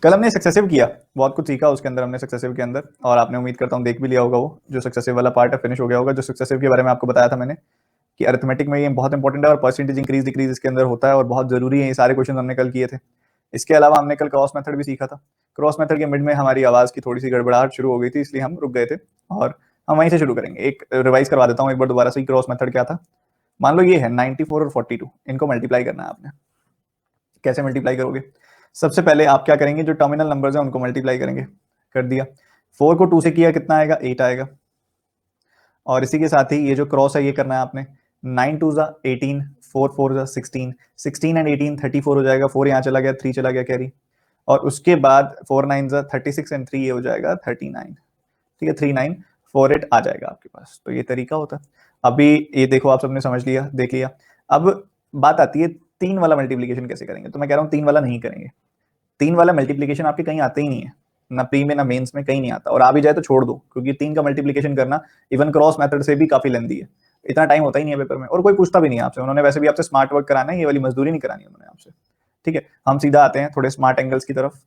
कल हमने सक्सेसिव किया, बहुत कुछ सीखा उसके अंदर हमने सक्सेसिव के अंदर, और आपने उम्मीद करता हूँ देख भी लिया होगा, वो जो सक्सेसिव वाला पार्ट है फिनिश हो गया होगा। जो सक्सेसिव के बारे में आपको बताया था मैंने कि अरिथमेटिक में ये बहुत इंपॉर्टेंट है और परसेंटेज इंक्रीज डिक्रीज इसके अंदर होता है और बहुत जरूरी है। ये सारे क्वेश्चन हमने कल किए थे। इसके अलावा हमने कल क्रॉस मेथड भी सीखा था। क्रॉस मेथड के मिड में हमारी आवाज की थोड़ी सी गड़बड़ाहट शुरू हो गई थी, इसलिए हम रुक गए थे और हम वहीं से शुरू करेंगे। एक रिवाइज करवा देता हूँ एक बार दोबारा से। क्रॉस मेथड क्या था? मान लो ये है 94 और 42, इनको मल्टीप्लाई करना है आपने। कैसे मल्टीप्लाई करोगे? सबसे पहले आप क्या करेंगे, जो टर्मिनल नंबर्स हैं उनको मल्टीप्लाई करेंगे। कर दिया। 4 को 2 से किया कितना आएगा? 8 आएगा। और इसी के साथ ही ये जो क्रॉस है ये करना है आपने। 9 2 जा 18, 4 4 जा 16, 16 एंड 18 34 हो जाएगा। 4 यहाँ चला गया, 3 चला गया कैरी, और उसके बाद 4 9 जा 36 एंड 3 ये हो जाएगा 39। ठीक है, 3948 आ जाएगा आपके पास। तो ये तरीका होता है। अभी ये देखो, आप सबने समझ लिया, देख लिया। अब बात आती है 3 वाला मल्टीप्लीकेशन कैसे करेंगे। तो मैं कह रहा हूँ 3 वाला नहीं करेंगे। 3 वाला मल्टीप्लीकेशन आपके कहीं आते ही नहीं है, ना प्री में ना मेंस में, कहीं नहीं आता। और आ भी जाए तो छोड़ दो, क्योंकि 3 का मल्टीप्लीकेशन करना इवन क्रॉस मेथड से भी काफी लेंदी है। इतना टाइम होता ही नहीं है पेपर में, और कोई पूछता भी नहीं है आपसे। उन्होंने वैसे भी आपसे स्मार्ट वर्क कराना है, ये वाली मजदूरी नहीं करानी उन्होंने आपसे। ठीक है, हम सीधा आते हैं थोड़े स्मार्ट एंगल्स की तरफ।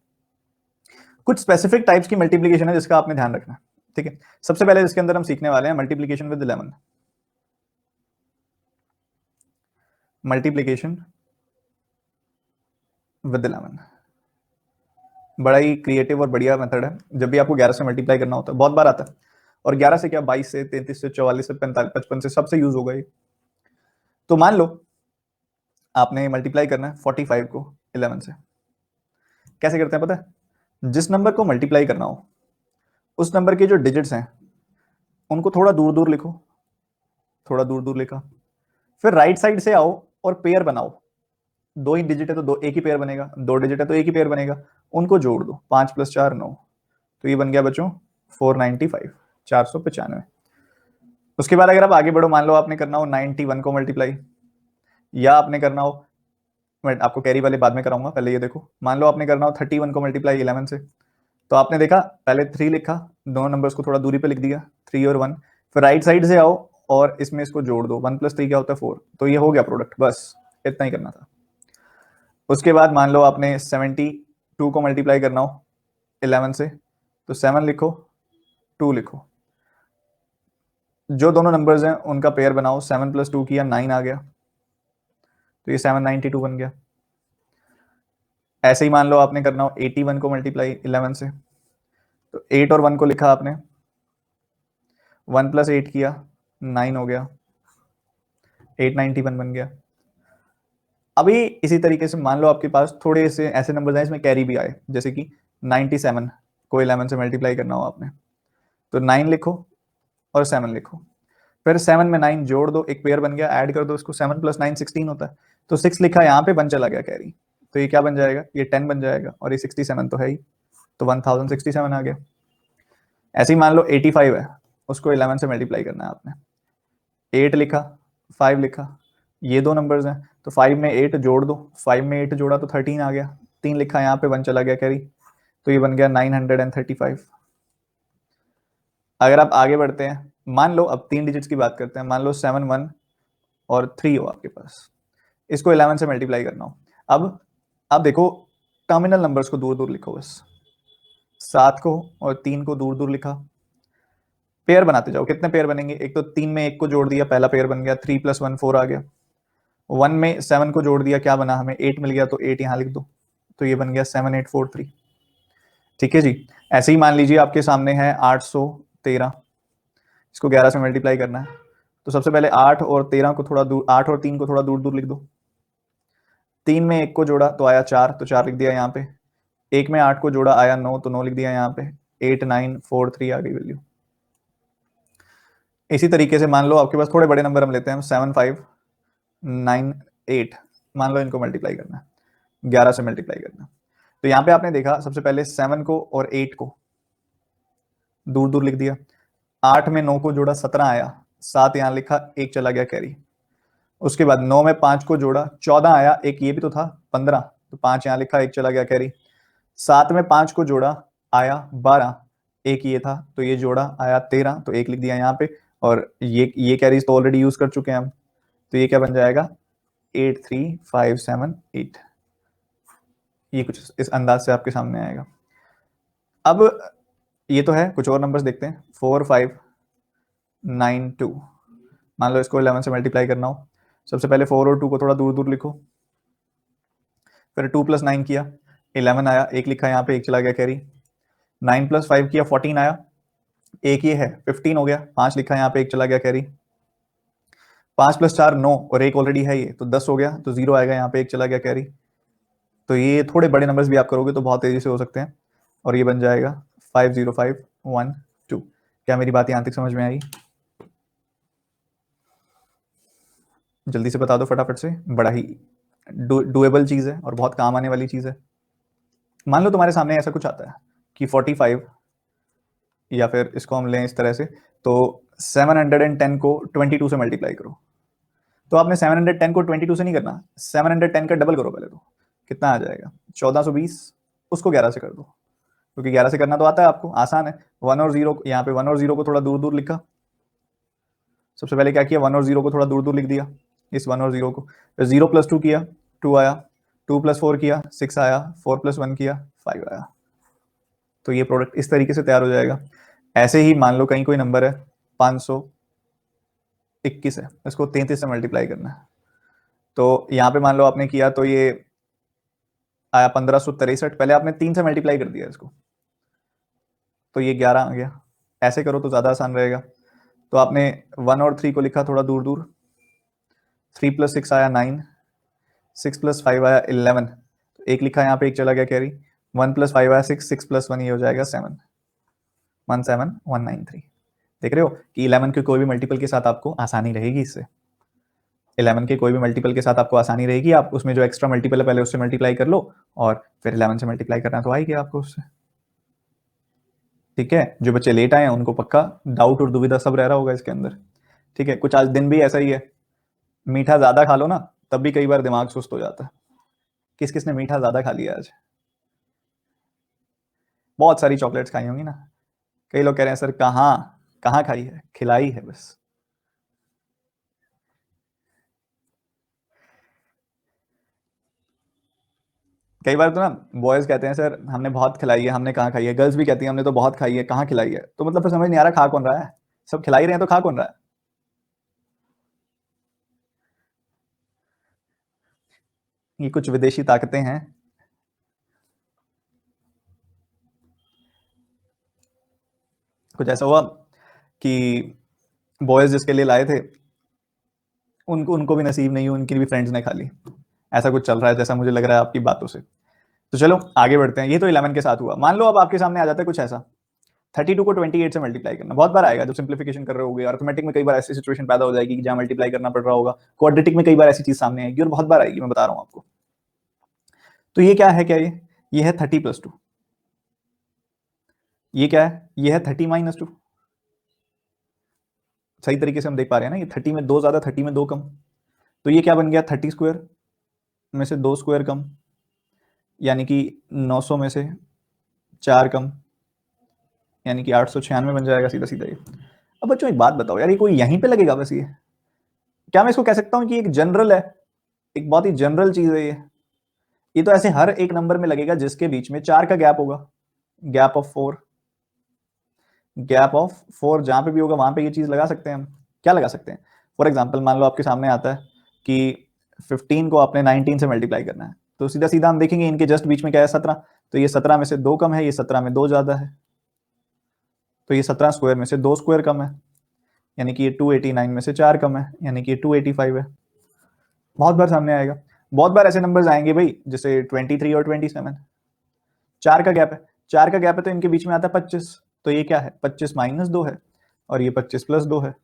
कुछ स्पेसिफिक टाइप्स की मल्टीप्लीकेशन है जिसका आपने ध्यान रखना है। ठीक है, सबसे पहले जिसके अंदर हम सीखने वाले हैं मल्टीप्लीकेशन विद 11। मल्टीप्लीकेशन विद 11 बड़ा ही क्रिएटिव और बढ़िया मेथड है। जब भी आपको 11 से मल्टीप्लाई करना होता है, बहुत बार आता है। और 11 से क्या, 22 से, 33 से, 44 से, 45 55 से, सबसे यूज होगा ये। तो मान लो आपने मल्टीप्लाई करना है 45 को 11 से। कैसे करते हैं पता है? जिस नंबर को मल्टीप्लाई करना हो उस नंबर के जो डिजिट्स हैं उनको थोड़ा दूर दूर लिखो। थोड़ा दूर दूर लिखा, फिर राइट साइड से आओ और पेयर बनाओ। 2 ही डिजिट है तो दो एक ही पेयर बनेगा, 2 डिजिट है तो एक ही पेयर बनेगा। उनको जोड़ दो, 5 + 4 9। तो ये बन गया बच्चों 495, 495। उसके बाद अगर आप आगे बढ़ो, मान लो आपने करना हो 91 को मल्टीप्लाई, या आपने करना हो, मैं आपको कैरी वाले बाद में कराऊंगा, पहले ये देखो। मान लो आपने करना हो 31 को मल्टीप्लाई 11 से। तो आपने देखा, पहले 3 लिखा, दोनों नंबर्स को थोड़ा दूरी पे लिख दिया, 3 और 1। फिर राइट साइड से आओ और इसमें इसको जोड़ दो, 1 + 3 क्या होता है 4। तो ये हो गया प्रोडक्ट, बस इतना ही करना था। उसके बाद मान लो आपने 72 को मल्टीप्लाई करना हो 11 से, तो 7 लिखो, 2 लिखो, जो दोनों नंबर्स हैं उनका पेयर बनाओ। 7 + 2 किया, 9 आ गया, तो ये 792 बन गया। ऐसे ही मान लो आपने करना हो 81 को मल्टीप्लाई 11 से, तो 8 और 1 को लिखा आपने, 1 + 8 किया, 9 हो गया, 891 बन गया। अभी इसी तरीके से मान लो आपके पास थोड़े से ऐसे नंबर्स हैं इसमें कैरी भी आए, जैसे कि 97 को 11 से मल्टीप्लाई करना हो आपने, तो 9 लिखो और 7 लिखो। फिर 7 में 9 जोड़ दो, एक पेयर बन गया, ऐड कर दो इसको, 7 + 9 16 होता है। तो 6 लिखा, यहाँ पे 1 चला गया कैरी, तो ये क्या बन जाएगा? ये 10 बन जाएगा, और ये 67 तो है ही, तो 1067 आ गया। ऐसे ही मान लो 85 है, उसको 11 से मल्टीप्लाई करना है आपने। 8 लिखा, 5 लिखा, ये दो नंबर्स हैं, तो 5 में 8 जोड़ दो, 5 में 8 जोड़ा तो 13 आ गया। 3 लिखा, यहाँ पे 1 चला गया कैरी, तो ये बन गया 935। अगर आप आगे बढ़ते हैं, मान लो अब 3 डिजिट्स की बात करते हैं, मान लो 7 1 और 3 हो आपके पास, इसको 11 से मल्टीप्लाई करना हो। अब देखो, टर्मिनल नंबर्स को दूर दूर लिखो बस। 7 को और 3 को दूर दूर लिखा, पेयर बनाते जाओ। कितने पेयर बनेंगे? एक तो 3 में 1 को जोड़ दिया, पहला पेयर बन गया, 3 + 1 4 आ गया। 1 में 7 को जोड़ दिया, क्या बना हमें? 8 मिल गया, तो 8 यहां लिख दो, तो ये बन गया 7843। ठीक है जी। ऐसे ही मान लीजिए आपके सामने है 813, इसको 11 से मल्टीप्लाई करना है। तो सबसे पहले 8 और 13 को थोड़ा दूर, 8 और 3 को थोड़ा दूर दूर लिख दो। 3 में 1 को जोड़ा तो आया 4, तो 4 लिख दिया यहाँ पे। 1 में 8 को जोड़ा आया 9, तो 9 लिख दिया यहाँ पे। 8943 आ गई वैल्यू। इसी तरीके से मान लो आपके पास थोड़े बड़े नंबर हम लेते हैं, 7598, मान लो इनको मल्टीप्लाई करना है, 11 से मल्टीप्लाई करना। तो यहाँ पे आपने देखा, सबसे पहले 7 को और 8 को दूर दूर लिख दिया। 8 में 9 को जोड़ा, 17 आया, 7 यहाँ लिखा, 1 चला गया कैरी। उसके बाद 9 में 5 को जोड़ा, 14 आया, एक ये भी तो था 15, तो 5 यहाँ लिखा, 1 चला गया कैरी। 7 में 5 को जोड़ा, आया 12, एक ये था तो ये जोड़ा, आया 13, तो 1 लिख दिया यहाँ पे। और ये कैरीज तो ऑलरेडी यूज कर चुके हैं हम, तो ये क्या बन जाएगा? 83578। ये कुछ इस अंदाज से आपके सामने आएगा। अब ये तो है, कुछ और नंबर्स देखते हैं। 4 5 9 2, मान लो इसको 11 से मल्टीप्लाई करना हो, सबसे पहले 4 और 2 को थोड़ा दूर दूर लिखो, फिर 2 + 9 किया 11 आया, एक लिखा यहाँ पे, एक चला गया कैरी। 9 + 5 किया 14 आया, एक ये है 15 हो गया, 5 लिखा यहाँ पे, एक चला गया कैरी। 5 + 4 9 और एक ऑलरेडी है ये, तो 10 हो गया, तो 0 आएगा यहाँ पे, एक चला गया कैरी। तो ये थोड़े बड़े नंबर्स भी आप करोगे तो बहुत तेजी से हो सकते हैं, और ये बन जाएगा 5 0 5 1 2। क्या मेरी बात यहाँ तक समझ में आई? जल्दी से बता दो फटाफट से, बड़ा ही डुएबल चीज है और बहुत काम आने वाली चीज है। मान लो तुम्हारे सामने ऐसा कुछ आता है कि 45, या फिर इसको हम लें इस तरह से, तो 710 को 22 से मल्टीप्लाई करो। तो आपने 710 को 22 से नहीं करना, 710 का डबल करो पहले। तो कितना आ जाएगा? 1420। उसको 11 से कर दो, क्योंकि 11 से करना तो आता है आपको, आसान है। 1 और 0, यहाँ पे 1 और 0 को थोड़ा दूर दूर लिखा। सबसे पहले क्या किया, 1 और 0 को थोड़ा दूर दूर लिख दिया, इस 1 और 0 को। फिर 0 + 2 किया 2 आया, 2 + 4 किया 6 आया, 4 + 1 किया 5 आया। तो ये प्रोडक्ट इस तरीके से तैयार हो जाएगा। ऐसे ही मान लो कहीं कोई नंबर है 521 है, इसको 33 से मल्टीप्लाई करना है। तो यहाँ पे मान लो आपने किया तो ये आया 1563, पहले आपने 3 से मल्टीप्लाई कर दिया इसको, तो ये 11 आ गया। ऐसे करो तो ज़्यादा आसान रहेगा। तो आपने 1 और 3 को लिखा थोड़ा दूर दूर, 3 + 6 आया 9, 6 + 5 आया 11, तो एक लिखा यहाँ पे, एक चला गया कैरी। 1 + 5 आया 6, 6 + 1 ये हो जाएगा 7, 17193। देख रहे हो कि 11 के कोई भी मल्टीपल के साथ आपको आसानी रहेगी। इससे 11 के कोई भी मल्टीपल के साथ आपको आसानी रहेगी। आप उसमें जो एक्स्ट्रा मल्टीपल है पहले उससे मल्टीप्लाई कर लो, और फिर 11 से मल्टीप्लाई करना तो आएगी आपको उससे। ठीक है, जो बच्चे लेट आए हैं उनको पक्का डाउट और दुविधा सब रह रहा होगा इसके अंदर। ठीक है, कुछ आज दिन भी ऐसा ही है, मीठा ज्यादा खा लो ना तब भी कई बार दिमाग सुस्त हो जाता है। किस किस ने मीठा ज्यादा खा लिया आज? बहुत सारी चॉकलेट्स खाई होंगी ना। कई लोग कह रहे हैं सर कहाँ कहाँ खाई है, खिलाई है बस। कई बार तो ना बॉयज कहते हैं सर हमने बहुत खिलाई है, हमने कहाँ खाई है। गर्ल्स भी कहती है हमने तो बहुत खाई है, कहाँ खिलाई है। तो मतलब फिर समझ नहीं आ रहा खा कौन रहा है। सब खिला ही रहे हैं तो खा कौन रहा है? ये कुछ विदेशी ताकतें हैं। कुछ ऐसा हुआ कि बॉयज जिसके लिए लाए थे उनको उनको भी नसीब नहीं हुई, उनकी भी फ्रेंड्स ने खा ली। ऐसा कुछ चल रहा है जैसा मुझे लग रहा है आपकी बातों से। तो चलो आगे बढ़ते हैं। ये तो 11 के साथ हुआ। मान लो अब आपके सामने आ जाता है कुछ ऐसा, 32 को 28 से मल्टीप्लाई करना। बहुत बार आएगा जब सिंप्लीफिकेशन कर रहे होगे। अरिथमेटिक में कई बार ऐसी सिचुएशन पैदा हो जाएगी कि जहां मल्टीप्लाई करना पड़ रहा होगा। क्वाड्रेटिक में कई बार ऐसी चीज सामने आएगी, और बहुत बार आएगी, मैं बता रहा हूं आपको। तो ये क्या है, क्या ये है 30 + 2। ये क्या है, ये है 30 - 2। सही तरीके से हम देख पा रहे हैं ना, ये 30 में 2 ज्यादा, 30 में 2 कम। तो ये क्या बन गया, 30 स्क्वायर में से 2 स्क्वायर कम, यानी कि 900 में से 4 कम, यानी कि 896 बन जाएगा सीधा सीधा ये। अब बच्चों एक बात बताओ यार, ये कोई यहीं पे लगेगा बस? ये क्या मैं इसको कह सकता हूँ कि एक जनरल है, एक बहुत ही जनरल चीज है ये तो ऐसे हर एक नंबर में लगेगा जिसके बीच में 4 का गैप होगा, गैप ऑफ 4, गैप ऑफ 4 जहां पे भी होगा वहां पे ये चीज लगा सकते हैं हम। क्या लगा सकते हैं? फॉर एग्जाम्पल मान लो आपके सामने आता है कि 15 को आपने 19 से मल्टीप्लाई करना है, तो सीधा सीधा हम देखेंगे इनके जस्ट बीच में क्या है, 17। तो ये 17 में से 2 कम है, ये 17 में 2 ज्यादा है, तो ये 17 स्क्वायर में से 2 स्क्वायर कम है, यानी कि ये 289 में से 4 कम है, यानी कि 285 है। बहुत बार सामने आएगा। बहुत बार ऐसे नंबर्स आएंगे भाई जैसे 23 और 27, 4 का गैप है। 4 का गैप है तो इनके बीच में आता है 25। तो ये क्या है, 25 - 2 है, और ये 25 + 2 है।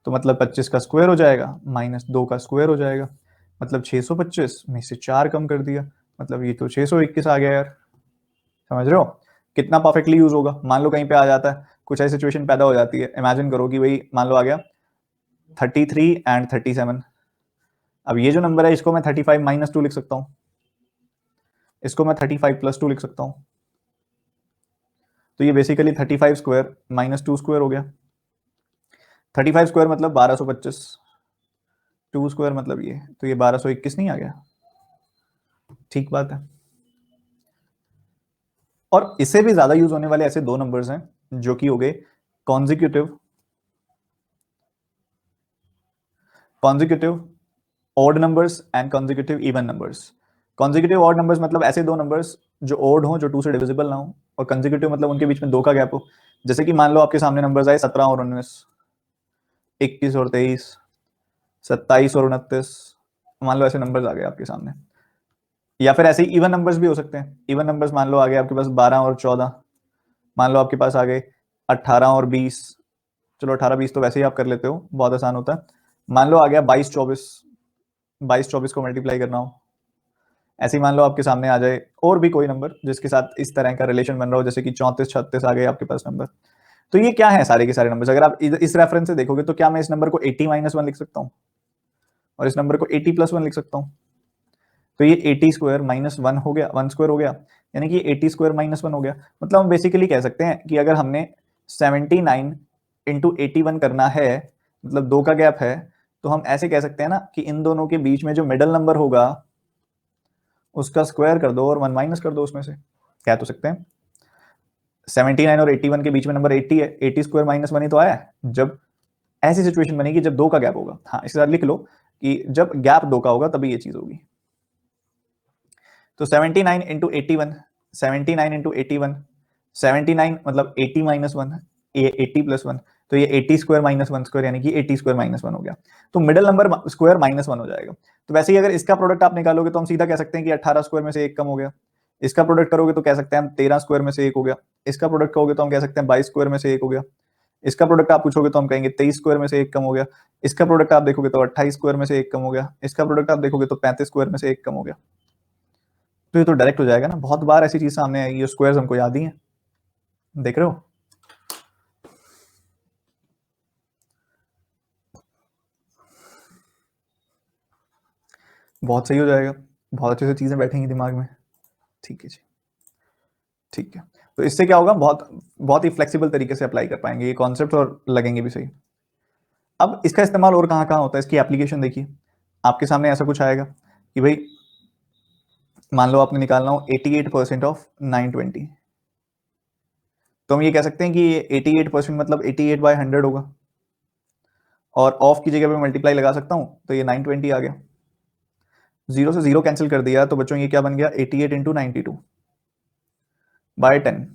तो मतलब 25 का स्क्वायर हो जाएगा -2 का स्क्वायर हो जाएगा, मतलब 625 में से 4 कम कर दिया, मतलब ये तो 621 आ गया यार। समझ रहे हो कितना परफेक्टली यूज होगा? मान लो कहीं पे आ जाता है, कुछ ऐसी सिचुएशन पैदा हो जाती है, इमेजिन करो कि भाई मान लो आ गया 33 एंड 37। अब ये जो नंबर है इसको मैं 35 - 2 लिख सकता हूँ, इसको मैं 35 + 2 लिख सकता हूँ। तो ये बेसिकली 35 स्क्वायर -2 स्क्वायर हो गया। 35 स्क्वायर मतलब 1225, 2 स्क्वायर मतलब ये, तो ये 1221 नहीं आ गया? ठीक बात है। और इससे भी ज्यादा यूज होने वाले ऐसे दो नंबर्स हैं जो कि हो गए consecutive consecutive odd numbers and consecutive even numbers. Consecutive odd numbers मतलब ऐसे दो नंबर्स जो ऑड हो, जो टू से डिविजिबल ना हो, और कॉन्जिक्यूटिव मतलब उनके बीच में दो का गैप हो। जैसे कि मान लो आपके सामने नंबर्स आए 17 और 19, 21 और 23, 27 और 29, मान लो ऐसे नंबर्स आ गए आपके सामने। या फिर ऐसे ही इवन नंबर्स भी हो सकते हैं। इवन नंबर्स मान लो आ गए आपके पास 12 और 14, मान लो आपके पास आ गए 18 और 20। चलो 18 20 तो वैसे ही आप कर लेते हो, बहुत आसान होता है। मान लो आ गया 22 24, 22 24 को मल्टीप्लाई करना हो। ऐसे ही मान लो आपके सामने आ जाए और भी कोई नंबर जिसके साथ इस तरह का रिलेशन बन रहा हो, जैसे कि 34 36 आ गए आपके पास नंबर। तो ये क्या है सारे के सारे नंबर्स? अगर आप इस रेफरेंस से देखोगे तो क्या मैं इस नंबर को 80 -1 लिख सकता हूँ और इस नंबर को 80 +1 लिख सकता हूँ? तो ये 80 स्क्वायर -1 हो गया, 1 स्क्वायर हो गया, यानी कि 80 स्क्वायर -1 हो गया। मतलब हम बेसिकली कह सकते हैं कि अगर हमने 79 × 81 करना है, मतलब दो का गैप है, तो हम ऐसे कह सकते हैं ना कि इन दोनों के बीच में जो मिडल नंबर होगा उसका स्क्वायर कर दो और 1 माइनस कर दो उसमें से। कह तो सकते हैं 79 और 81 के बीच में नंबर 80 है, 80 स्क्वायर -1 ही तो आया है। जब ऐसी सिचुएशन बनेगी जब दो का गैप होगा, हाँ इसके साथ लिख लो कि जब गैप दो का होगा तभी ये चीज होगी। तो 79 × 81, 79 × 81, 79 मतलब 80 -1, ये 80 +1, तो ये 80 स्क्वायर -1 स्क्वायर यानी कि 80 स्क्वायर -1 हो गया। तो मिडिल नंबर स्क्वायर -1 हो जाएगा। तो वैसे ही अगर इसका प्रोडक्ट आप निकालोगे तो हम सीधा कह सकते हैं कि 18 स्क्वायर में से एक कम हो गया। इसका प्रोडक्ट करोगे तो कह सकते हैं हम 13 स्क्वायर में से एक हो गया। इसका प्रोडक्ट कहोगे तो हम कह सकते हैं 22 स्क्वायर में से एक हो गया। इसका प्रोडक्ट आप पूछोगे तो हम कहेंगे 23 स्क्वायर में से एक कम हो गया। इसका प्रोडक्ट आप देखोगे तो 28 स्क्वायर में से एक कम हो गया। इसका प्रोडक्ट आप देखोगे तो 35 स्क्वायर में से एक कम हो गया। तो ये तो डायरेक्ट हो जाएगा ना, बहुत बार ऐसी चीज सामने आई, ये स्क्वायर्स हमको याद ही है। देख रहे हो? बहुत सही हो जाएगा, बहुत अच्छे से चीजें बैठेंगी दिमाग में। ठीक है जी, ठीक है। तो इससे क्या होगा, बहुत बहुत ही फ्लेक्सिबल तरीके से अप्लाई कर पाएंगे ये कॉन्सेप्ट और लगेंगे भी सही। अब इसका इस्तेमाल और कहाँ कहाँ होता है, इसकी एप्लीकेशन देखिए। आपके सामने ऐसा कुछ आएगा कि भाई मान लो आपने निकालना हो 88% ऑफ 920, तो हम ये कह सकते हैं कि ये 88% मतलब 88/100 होगा, और ऑफ की जगह पे मल्टीप्लाई लगा सकता हूँ तो ये 920 आ गया। जीरो से जीरो कैंसिल कर दिया तो बच्चों ये क्या बन गया, 88 × 92/10।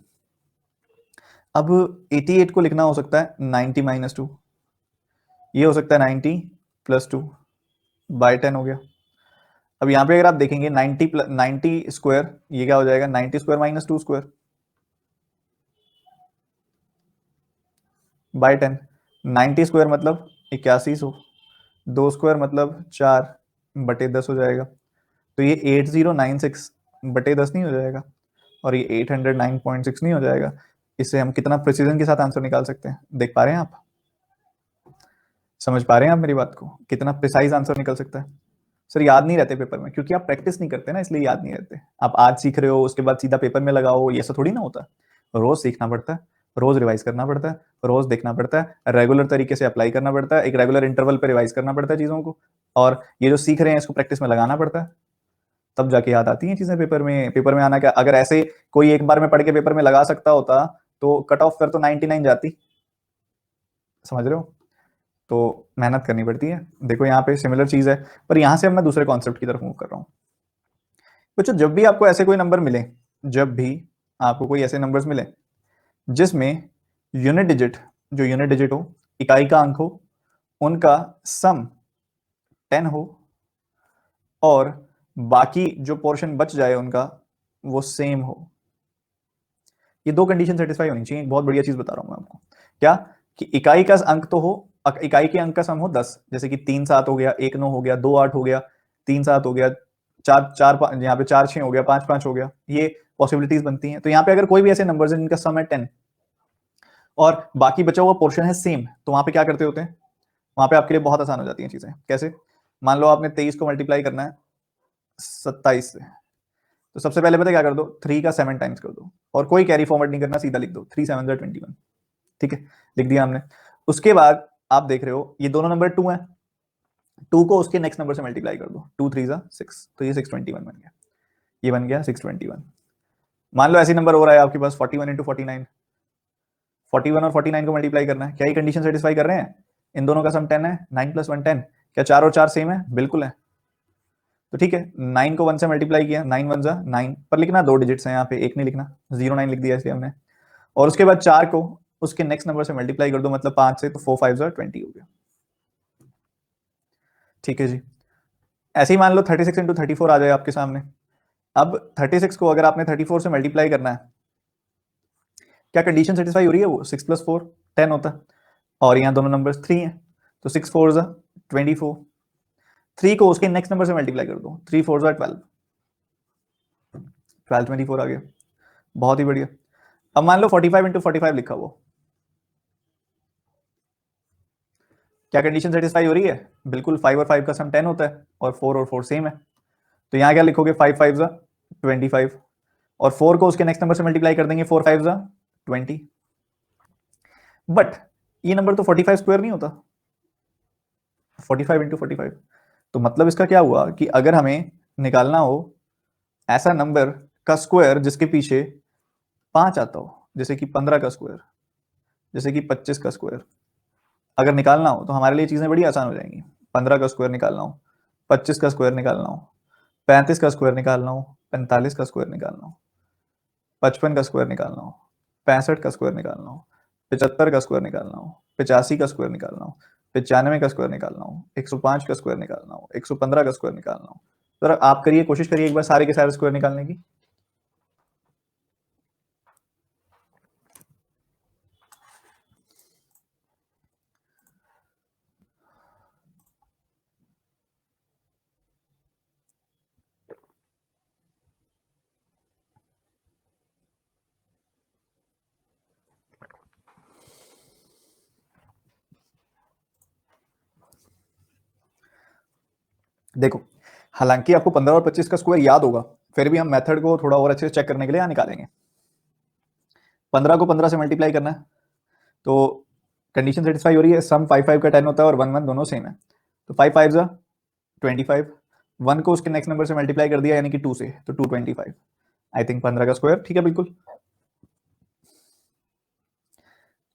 अब 88 को लिखना हो सकता है 90 -2, ये हो सकता है 90 + 2/10 हो गया। अब यहाँ पे अगर आप देखेंगे 90 स्क्वायर, ये क्या हो जाएगा 90 स्क्वायर -2 स्क्वायर बाय 10। 90 स्क्वायर मतलब 8100, 2 स्क्वायर मतलब 4/10 हो जाएगा। तो ये 8096/10 नहीं हो जाएगा, और ये 809.6 नहीं हो जाएगा। इससे हम कितना प्रिसीजन के साथ आंसर निकाल सकते हैं, देख पा रहे हैं आप? समझ पा रहे हैं आप मेरी बात को? कितना प्रिसाइज आंसर निकल सकता है। सर याद नहीं रहते पेपर में, क्योंकि आप प्रैक्टिस नहीं करते ना, इसलिए याद नहीं रहते। आप आज सीख रहे हो उसके बाद सीधा पेपर में लगाओ, ये सब थोड़ी ना होता। रोज सीखना पड़ता है, रोज रिवाइज करना पड़ता है, रोज देखना पड़ता है, रेगुलर तरीके से अप्लाई करना पड़ता है, एक रेगुलर इंटरवल पे रिवाइज करना पड़ता है चीजों को, और ये जो सीख रहे हैं इसको प्रैक्टिस में लगाना पड़ता है, तब जाके याद आती हैं चीजें पेपर में। पेपर में आना क्या, अगर ऐसे कोई एक बार में पढ़ के पेपर में लगा सकता होता तो कट ऑफ कर तो 99 जाती। समझ रहे हो? तो मेहनत करनी पड़ती है। देखो यहाँ पे सिमिलर चीज है, पर यहाँ से अब मैं दूसरे कॉन्सेप्ट की तरफ मूव कर रहा हूँ। बच्चों जब भी आपको ऐसे कोई नंबर मिले, जब भी आपको कोई ऐसे नंबर्स मिले जिसमें यूनिट डिजिट, जो यूनिट डिजिट हो, इकाई का अंक हो, उनका सम 10 हो, और बाकी जो पोर्शन बच जाए उनका वो सेम हो, ये दो कंडीशन सेटिस्फाई होनी चाहिए। एक बहुत बढ़िया चीज बता रहा हूं मैं आपको, क्या कि इकाई का अंक तो हो, इकाई के अंक का सम हो 10, जैसे कि 3 7 हो गया, 1 9 हो गया, 2 8 हो गया, 3 7 हो गया, 4 4 यहाँ पे 4 6 हो गया, 5 5 हो गया, ये पॉसिबिलिटीज बनती हैं। तो यहाँ पे अगर कोई भी ऐसे नंबर है जिनका सम है 10 और बाकी बचा हुआ पोर्शन है सेम, तो वहां पे क्या करते होते हैं, वहां पे आपके लिए बहुत आसान हो जाती हैं चीजें। कैसे? मान लो आपने 23 को मल्टीप्लाई करना है 27 से, तो सबसे पहले पता क्या कर दो, 3 का 7 टाइम्स कर दो, और कोई कैरी फॉर्वर्ड नहीं करना, सीधा लिख दो 3 7 21। ठीक है, लिख दिया हमने। उसके बाद आप देख रहे हो ये दोनों नंबर 2 है, 2 को उसके नेक्स्ट नंबर से मल्टीप्लाई कर दो, 2 3 6, तो ये 621 बन गया। ये बन गया 621। मान लो ऐसी नंबर हो रहा है आपके पास 41 इंटू 49, 41 और 49 को मल्टीप्लाई करना है। क्या ये कंडीशन सेटिस्फाई कर रहे हैं? इन दोनों का सम 10 है, 9 प्लस 1 10। क्या 4 और 4 सेम है? बिल्कुल है। तो ठीक है, 9 को 1 से मल्टीप्लाई किया, 9 1 जा 9, पर लिखना 2 डिजिट्स हैं यहाँ पे, एक नहीं लिखना, 09 लिख दिया इसलिए हमने। और उसके बाद 4 को उसके नेक्स्ट नंबर से मल्टीप्लाई कर दो, मतलब 5 से, तो 4 5 जा 20 हो गया। ठीक है जी। ऐसे ही मान लो 36 इंटू 34 आ जाए आपके सामने। अब 36 को अगर आपने 34 से मल्टीप्लाई करना है, क्या कंडीशन सेटिस्फाई हो रही है? वो 6 प्लस 4 10 होता है, और यहाँ दोनों नंबर्स 3 हैं, तो 6 4 जा 24। 3 को उसके नेक्स्ट नंबर से मल्टीप्लाई कर दो, 3 4 जा 12, 12 24 आ गया। बहुत ही बढ़िया। अब मान लो 45 इंटू 45 लिखा हुआ, क्या कंडीशन सेटिस्फाई हो रही है? बिल्कुल, 5 और 5 का सम 10 होता है, और 4 और 4 सेम है, तो यहाँ क्या लिखोगे? 5 5 जा 25, और 4 को उसके नेक्स्ट नंबर से मल्टीप्लाई कर देंगे, 4 5 जा 20। बट ये नंबर तो 45 स्क्वायर नहीं होता, 45 इंटू 45। तो मतलब इसका क्या हुआ कि अगर हमें निकालना हो ऐसा नंबर का स्क्वायर जिसके पीछे 5 आता हो, जैसे कि 15 का स्क्वायर, जैसे कि 25 का स्क्वायर, अगर निकालना हो तो हमारे लिए चीजें बड़ी आसान हो जाएंगी। 15 का स्क्वायर निकालना हो, 25 का स्क्वायर निकालना हो, 35 का स्क्वायर निकालना हो, 45 का स्क्वायर निकालना हो, 55 का स्क्वायर निकालना हो, 65 का स्क्वायर निकालना हो, 75 का स्क्वायर निकालना हो, 85 का स्क्वायर निकालना हो, 95 का स्क्वायर निकालना हो, 105 का स्क्वायर निकालना हो, 115 का स्क्वायर निकालना हो। तो आप करिए, कोशिश करिए एक बार सारे के सारे स्क्वायर निकालने की। देखो, हालांकि आपको 15 और 25 का स्क्वायर याद होगा, फिर भी हम मेथड को थोड़ा और अच्छे से चेक करने के लिए यहाँ निकालेंगे। 15 को 15 से मल्टीप्लाई करना है, तो कंडीशन सेटिस्फाई हो रही है, सम 5 5 का 10 होता है, और 1 1 दोनों सेम है, तो 5 5 जा 25, 1 को उसके नेक्स्ट नंबर से मल्टीप्लाई कर दिया, यानी कि 2 से, तो 225। आई थिंक 15 का स्क्वायर, ठीक है बिल्कुल।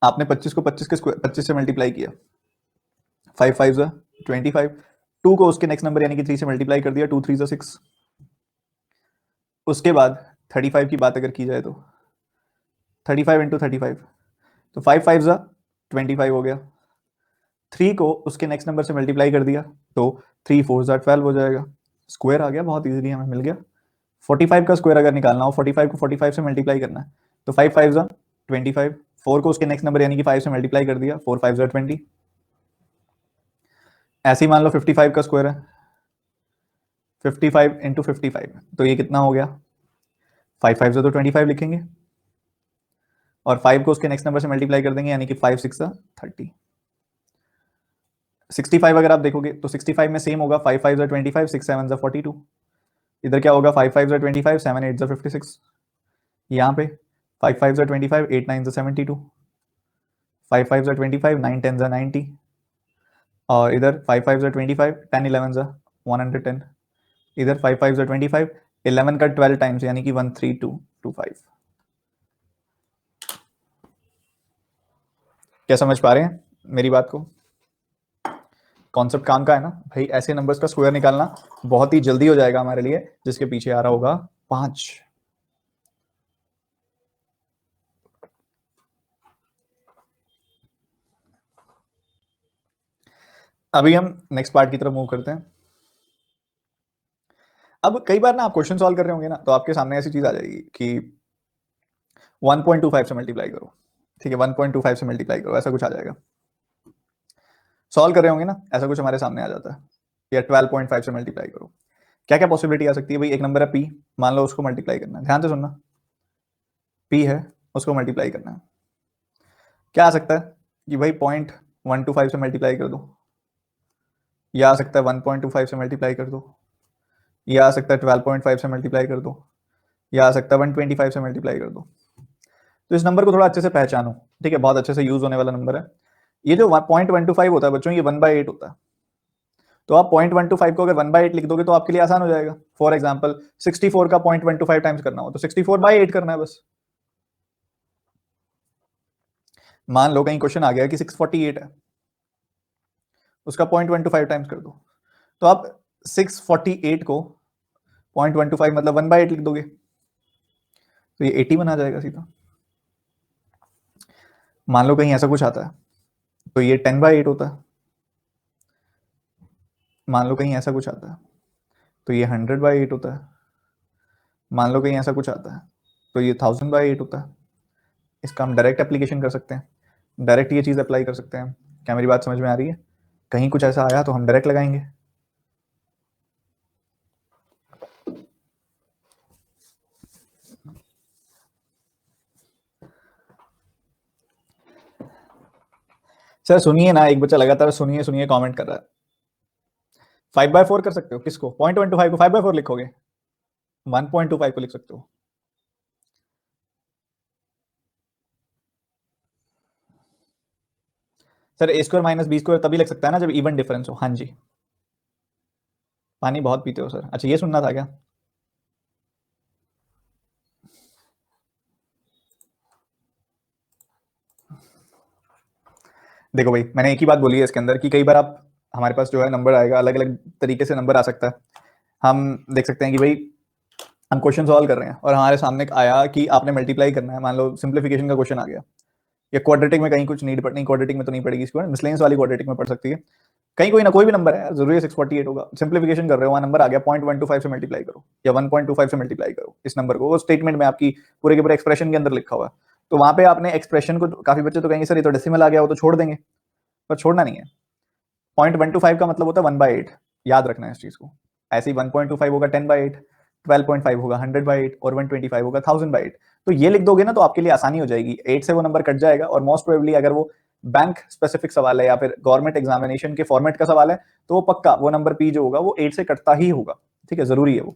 आपने 25 को 25 के स्क्वायर 25 से मल्टीप्लाई किया, 5 5 जा 25, 2 को उसके नेक्स्ट नंबर यानी कि 3 से मल्टीप्लाई कर दिया, 2 3 जा 6। उसके बाद 35 की बात अगर की जाए, तो 35 इंटू 35, तो 5 5 जा 25 हो गया। 3 को उसके नेक्स्ट नंबर से मल्टीप्लाई कर दिया, तो 3 4 जा 12 हो जाएगा। स्क्वायर आ गया, बहुत इजीली हमें मिल गया। 45 का स्क्वायर अगर निकालना हो, 45 को 45 से मल्टीप्लाई करना है, तो 5 5 जा 25, 4 को उसके नेक्स्ट नंबर यानी कि 5 से मल्टीप्लाई कर दिया, 4 5 जा 20। ऐसे ही मान लो 55 का स्क्वायर है, 55 इंटू 55, तो ये कितना हो गया? 5 5 जा तो 25 लिखेंगे, और 5 को उसके नेक्स्ट नंबर से मल्टीप्लाई कर देंगे, यानी कि 5 6 जा 30। 65 अगर आप देखोगे तो 65 में सेम होगा, 5 5 जा 25, 6 7 जा 42। इधर क्या होगा? 5 5 जा 25, 7 8 जा 56। यहाँ पे 5 5 जा 25, 8 9 जा 72, 5 5 जा 25, 9 10 जा 90, और इधर 5 5 जा 25, 10 11 जा 110। इधर 5 5 जा 25, 11 का 12 टाइम्स, यानी कि 13225। क्या समझ पा रहे हैं मेरी बात को? कॉन्सेप्ट काम का है ना भाई। ऐसे नंबर्स का स्क्वायर निकालना बहुत ही जल्दी हो जाएगा हमारे लिए, जिसके पीछे आ रहा होगा 5। अभी हम नेक्स्ट पार्ट की तरफ मूव करते हैं। अब कई बार ना आप क्वेश्चन सॉल्व कर रहे होंगे ना, तो आपके सामने ऐसी चीज आ जाएगी कि 1.25 से मल्टीप्लाई करो, ठीक है, 1.25 से मल्टीप्लाई करो, ऐसा कुछ आ जाएगा। सॉल्व कर रहे होंगे ना, ऐसा कुछ हमारे सामने आ जाता है, या 12.5 से मल्टीप्लाई करो। क्या क्या पॉसिबिलिटी आ सकती है भाई? एक नंबर है पी, मान लो उसको मल्टीप्लाई करना है, ध्यान से सुनना, पी है, उसको मल्टीप्लाई करना है। क्या आ सकता है कि भाई 0.125 से मल्टीप्लाई कर दो, या आ सकता है 1.25 से मल्टीप्लाई कर दो, या आ सकता है 12.5 से मल्टीप्लाई कर दो, या आ सकता है 125 से मल्टीप्लाई कर दो। तो इस नंबर को थोड़ा अच्छे से पहचानो, ठीक है, बहुत अच्छे से यूज होने वाला नंबर है। ये जो 0.125 होता है बच्चों, ये 1/8 होता है। तो आप 0.125 को अगर 1/8 लिख दोगे तो आपके लिए आसान हो जाएगा। फॉर एग्जाम्पल 64 का 0.125 टाइम्स करना हो तो 64/8 करना है बस। मान लो कहीं क्वेश्चन आ गया कि 648 है, उसका 0.125 टाइम्स कर दो, तो आप 648 को 0.125 मतलब 1/8 लिख दोगे तो ये 81 आ जाएगा सीधा। मान लो कहीं ऐसा कुछ आता है तो ये 10/8 होता है। मान लो कहीं ऐसा कुछ आता है तो ये 100/8 होता है। मान लो कहीं ऐसा कुछ आता है तो ये 1000/8 होता है। इसका हम डायरेक्ट एप्लीकेशन कर सकते हैं, डायरेक्ट ये चीज़ अप्लाई कर सकते हैं। क्या मेरी बात समझ में आ रही है? कहीं कुछ ऐसा आया तो हम डायरेक्ट लगाएंगे। सर सुनिए ना, एक बच्चा लगातार सुनिए सुनिए कमेंट कर रहा है। 5/4 कर सकते हो किसको? 0.125 को 5/4 लिखोगे? 1.25 को लिख सकते हो। सर a² - b² तभी लिख सकता है ना जब इवन डिफरेंस हो। हाँ जी। पानी बहुत पीते हो सर? अच्छा ये सुनना था क्या? देखो भाई, मैंने एक ही बात बोली है इसके अंदर कि कई बार आप हमारे पास जो है नंबर आएगा, अलग अलग तरीके से नंबर आ सकता है। हम देख सकते हैं कि भाई हम क्वेश्चन सॉल्व कर रहे हैं और हमारे सामने आया कि आपने मल्टीप्लाई करना है, मान लो सिंप्लीफिकेशन का क्वेश्चन आ गया, या क्वाड्रेटिक में कहीं कुछ नीड पड़ नहीं, क्वाड्रेटिक में तो नहीं पड़ेगी इसको, मिसलेनियस वाली क्वाड्रेटिक में पड़ सकती है। कहीं कोई ना कोई भी नंबर है, जरूरी है 648 होगा, सिंप्लीफिकेशन कर रहे हो, वहां नंबर आ गया 0.125 से मल्टीप्लाई करो या 1.25 से मल्टीप्लाई करो इस नंबर को, वो स्टेटमेंट में आपकी पूरे के पूरे एक्सप्रेशन के अंदर लिखा हुआ है। तो वहां पे आपने एक्सप्रेशन को, काफी बच्चे तो कहेंगे सर ये तो डेसिमल आ गया, वो तो छोड़ देंगे, पर छोड़ना नहीं है। 0.125 का मतलब होता है 1/8, याद रखना है इस चीज को। ऐसे ही 1.25 होगा 10/8, 12.5 होगा 100/8 और 125 होगा 1000/8। तो ये लिख दोगे ना तो आपके लिए आसानी हो जाएगी, 8 से वो नंबर कट जाएगा। और मोस्ट प्रोबेबली अगर वो बैंक स्पेसिफिक सवाल है या फिर गवर्नमेंट एग्जामिनेशन के फॉर्मेट का सवाल है तो वो पक्का वो नंबर पी जो होगा वो 8 से कटता ही होगा। ठीक है, जरूरी है वो।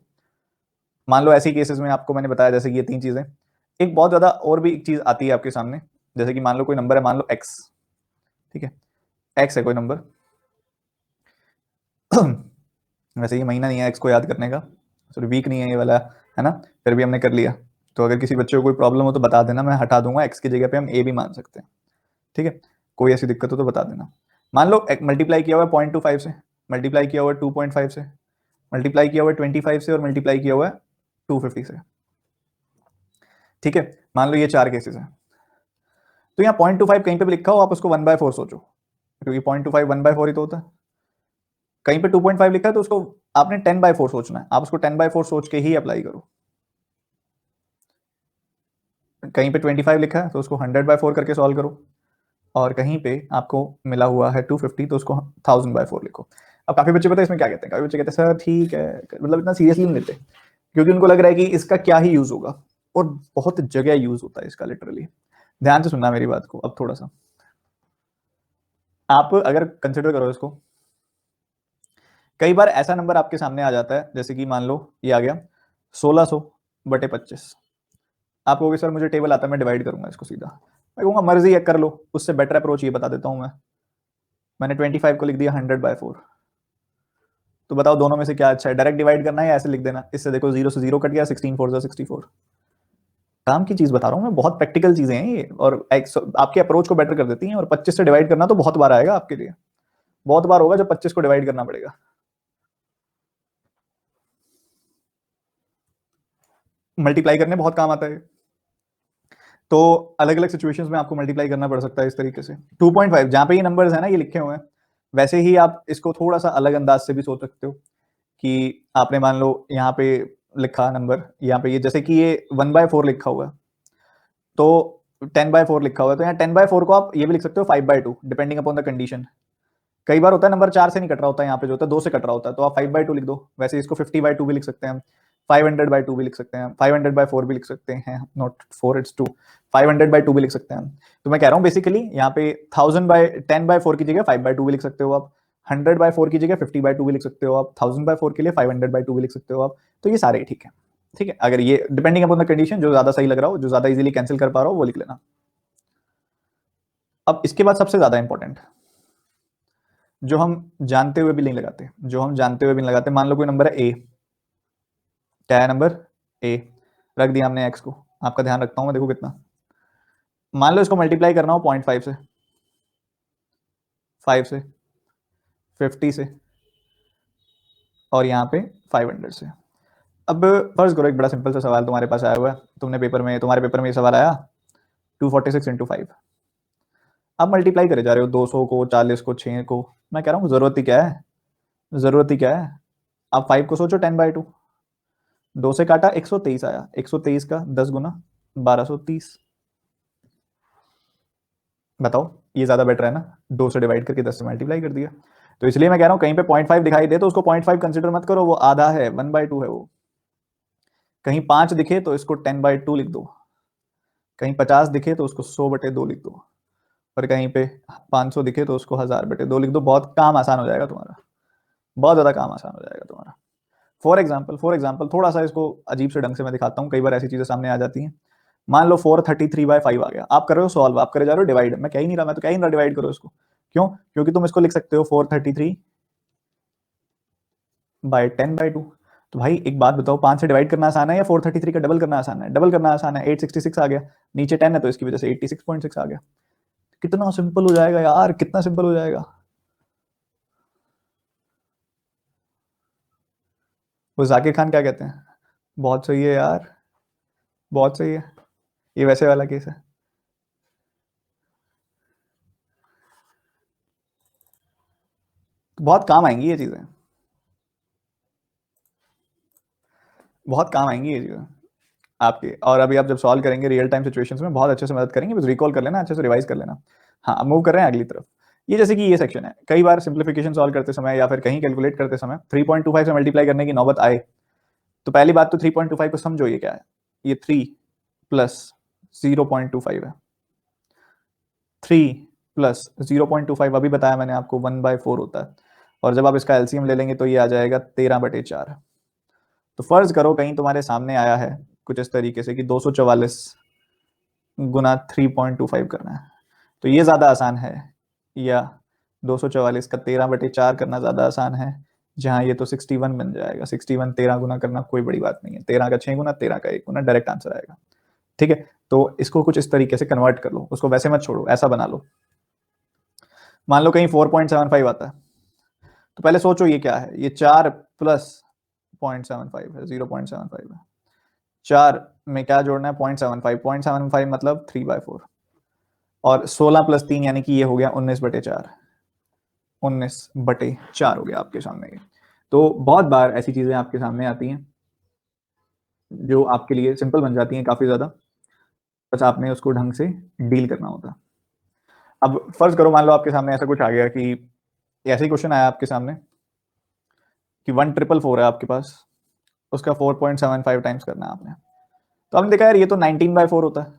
मान लो ऐसी केसेस में आपको मैंने बताया जैसे कि ये 3 चीजें, एक बहुत ज्यादा और भी एक चीज आती है आपके सामने, जैसे कि मान लो कोई नंबर है, मान लो x। ठीक है, x है कोई नंबर वैसे ये महीना नहीं है एक्स को याद करने का, सॉरी वीक नहीं है ये वाला, है ना, फिर भी हमने कर लिया। तो अगर किसी बच्चे को कोई प्रॉब्लम हो तो बता देना, मैं हटा दूंगा, एक्स की जगह पे हम ए भी मान सकते हैं। ठीक है, कोई ऐसी दिक्कत हो तो बता देना। मान लो मल्टीप्लाई किया हुआ है 0.25 से, मल्टीप्लाई किया हुआ है 2.5 से, मल्टीप्लाई किया हुआ है 25 से और मल्टीप्लाई किया हुआ है 250 से। ठीक है, मान लो ये 4 केसेस हैं। तो यहाँ 0.25 कहीं पे भी लिखा हो आप उसको 1/4 सोचो, क्योंकि 0.25 1/4 ही तो होता है। कहीं पे 2.5 लिखा है तो उसको आपने 10/4 सोचना है, आप उसको 10/4 सोच के ही अप्लाई करो। कहीं पे 25 लिखा है तो उसको 100/4 करके सॉल्व करो, और कहीं पे आपको मिला हुआ है 250 तो उसको 1000/4 लिखो। अब काफी बच्चे पता है इसमें क्या कहते हैं, काफी बच्चे कहते हैं सर ठीक है, मतलब इतना सीरियसली नहीं लेते, क्योंकि उनको लग रहा है कि इसका क्या ही यूज होगा, और बहुत जगह यूज होता है इसका लिटरली। ध्यान से सुनना मेरी बात को अब थोड़ा सा, आप अगर कंसिडर करो इसको, कई बार ऐसा नंबर आपके सामने आ जाता है जैसे कि मान लो ये आ गया 1600/25। आप कहोगे सर मुझे टेबल आता है, मैं डिवाइड करूंगा इसको सीधा। मैं कहूंगा मर्जी है कर लो, उससे बेटर अप्रोच ये बता देता हूं मैं। मैंने 25 को लिख दिया 100/4। तो बताओ दोनों में से क्या अच्छा है, डायरेक्ट डिवाइड करना है या ऐसे लिख देना? इससे देखो 0 से 0 कट गया, 16 4 64। काम की चीज बता रहा हूँ मैं, बहुत प्रैक्टिकल चीजें हैं ये, और आपके अप्रोच को बेटर कर देती हैं। और 25 से डिवाइड करना तो बहुत बार आएगा आपके लिए, बहुत बार होगा जब 25 को डिवाइड करना पड़ेगा। मल्टीप्लाई करने बहुत काम आता है। तो अलग अलग सिचुएशंस में आपको मल्टीप्लाई करना पड़ सकता है इस तरीके से। 2.5 जहां पे ये नंबर्स है ना ये लिखे हुए हैं, वैसे ही आप इसको थोड़ा सा अलग अंदाज से भी सोच सकते हो कि आपने मान लो यहाँ पे लिखा नंबर, यहाँ पे ये जैसे कि ये 1/4 लिखा हुआ है तो 10/4 लिखा हुआ है, तो यहाँ 10/4 को आप ये भी लिख सकते हो 5/2 डिपेंडिंग अपॉन द कंडीशन। कई बार होता है नंबर 4 से नहीं कट रहा होता है, यहाँ पे जो होता है 2 से कट रहा होता है, तो आप 5/2 लिख दो। वैसे इसको 50/2 भी लिख सकते हैं, 500/2 भी लिख सकते हैं, 500/4 भी लिख सकते हैं, नॉट 4 इट्स 2, 500/2 भी लिख सकते हैं। तो मैं कह रहा हूँ बेसिकली यहाँ पे 1000/10/4 की जगह 5/2 भी लिख सकते हो आप, 100/4 की जगह 50/2 भी लिख सकते हो आप, 1000/4 के लिए 500/2 भी लिख सकते हो आप। तो ये सारे ठीक है। ठीक है, अगर ये डिपेंडिंग अपॉन द कंडीशन जो ज्यादा सही लग रहा हो, जो ज्यादा इजीली कैंसिल कर पा रहा हो वो लिख लेना। अब इसके बाद सबसे ज्यादा इंपॉर्टेंट, जो हम जानते हुए भी नहीं लगाते, जो हम जानते हुए भी नहीं लगाते। मान लो कोई नंबर है ए, क्या है नंबर ए, रख दिया हमने एक्स को, आपका ध्यान रखता हूं मैं, देखो कितना। मान लो इसको मल्टीप्लाई करना हो 0.5 से, 5 से, 50 से, और यहाँ पे 500 से। अब फर्ज करो एक बड़ा सिंपल सा सवाल तुम्हारे पास आया हुआ है, तुम्हारे पेपर में ये सवाल आया 246 इंटू 5। अब मल्टीप्लाई करे जा रहे हो 200 को, 40 को, 6 को। मैं कह रहा हूँ जरूरत ही क्या है, जरूरत ही क्या है। आप 5 को सोचो 10/2, 2 से काटा 123 आया, 123 का 10 गुना 1230। बताओ ये ज्यादा बेटर है ना, 2 से डिवाइड करके 10 से मल्टीप्लाई कर दिया। तो इसलिए मैं कह रहा हूँ कहीं पे 0.5 दिखाई दे तो उसको 0.5 कंसिडर मत करो, वो आधा है, 1/2 है वो। कहीं 5 दिखे तो इसको 10/2 लिख दो, कहीं 50 दिखे तो उसको 100/2 लिख दो, और कहीं पे 500 दिखे तो उसको 1000/2 लिख दो। बहुत काम आसान हो जाएगा तुम्हारा, बहुत ज्यादा काम आसान हो जाएगा तुम्हारा। फॉर एग्जाम्पल थोड़ा सा इसको अजीब से ढंग से मैं दिखाता हूँ, कई बार ऐसी चीजें सामने आ जाती हैं। मान लो 433/5 आ गया, आप कर रहे हो सॉल्व, आप करे जा रहे हो डिवाइड, मैं कह ही नहीं रहा, मैं तो कह ही नहीं रहा डिवाइड करो इसको। क्यों? क्योंकि तुम इसको लिख सकते हो 433/10/2। तो भाई एक बात बताओ, 5 से डिवाइड करना आसान है या 433 का डबल करना आसान है? डबल करना आसान है, 866 आ गया, नीचे 10 है तो इसकी वजह से 86.6 आ गया। कितना सिंपल हो जाएगा यार, कितना सिंपल हो जाएगा। वो जाकिर खान क्या कहते हैं, बहुत सही है यार, बहुत सही है, ये वैसे वाला केस है। बहुत काम आएंगी ये चीजें, बहुत काम आएंगी ये चीजें आपके। और अभी आप जब सॉल्व करेंगे रियल टाइम सिचुएशंस में बहुत अच्छे से मदद करेंगे, बस रिकॉल कर लेना, अच्छे से रिवाइज कर लेना। हाँ, अब मूव कर रहे हैं अगली तरफ। ये जैसे कि ये सेक्शन है, कई बार सिंप्लीफिकेशन सॉल्व करते समय या फिर कहीं कैलकुलेट करते समय 3.25 से मल्टीप्लाई करने की नौबत आए, तो पहली बात तो 3.25 को समझो, ये क्या है, ये 3 प्लस 0.25 है। 3 प्लस 0.25 अभी बताया मैंने आपको 1/4 होता है, और जब आप इसका एलसीएम ले लेंगे तो ये आ जाएगा 13/4। तो फर्ज करो कहीं तुम्हारे सामने आया है कुछ इस तरीके से कि 244 गुना 3.25 करना है, तो ये ज्यादा आसान है, या 244 का 13/4 करना ज्यादा आसान है, जहां ये तो 61 बन जाएगा। 61 13 गुना करना कोई बड़ी बात नहीं है, 13 का 6 गुना, 13 का 1 गुना, डायरेक्ट आंसर आएगा। ठीक है, तो इसको कुछ इस तरीके से कन्वर्ट कर लो, उसको वैसे मत छोड़ो, ऐसा बना लो। मान लो कहीं 4.75 आता है, तो पहले सोचो ये क्या है, ये 4 प्लस 0.75 है, 0.75 है। 4 में क्या जोड़ना है, 0.75, 0.75 मतलब 3/4, और 16 प्लस 3 यानी कि ये हो गया 19/4, 19/4 हो गया आपके सामने ये। तो बहुत बार ऐसी चीजें आपके सामने आती हैं जो आपके लिए सिंपल बन जाती हैं काफी ज्यादा, बस आपने उसको ढंग से डील करना होता है। अब फर्ज करो मान लो आपके सामने ऐसा कुछ आ गया कि ऐसा ही क्वेश्चन आया आपके सामने कि 1444 है आपके पास, उसका 4.75 टाइम्स करना है आपने। तो आपने देखा यार ये तो 19/4 होता है,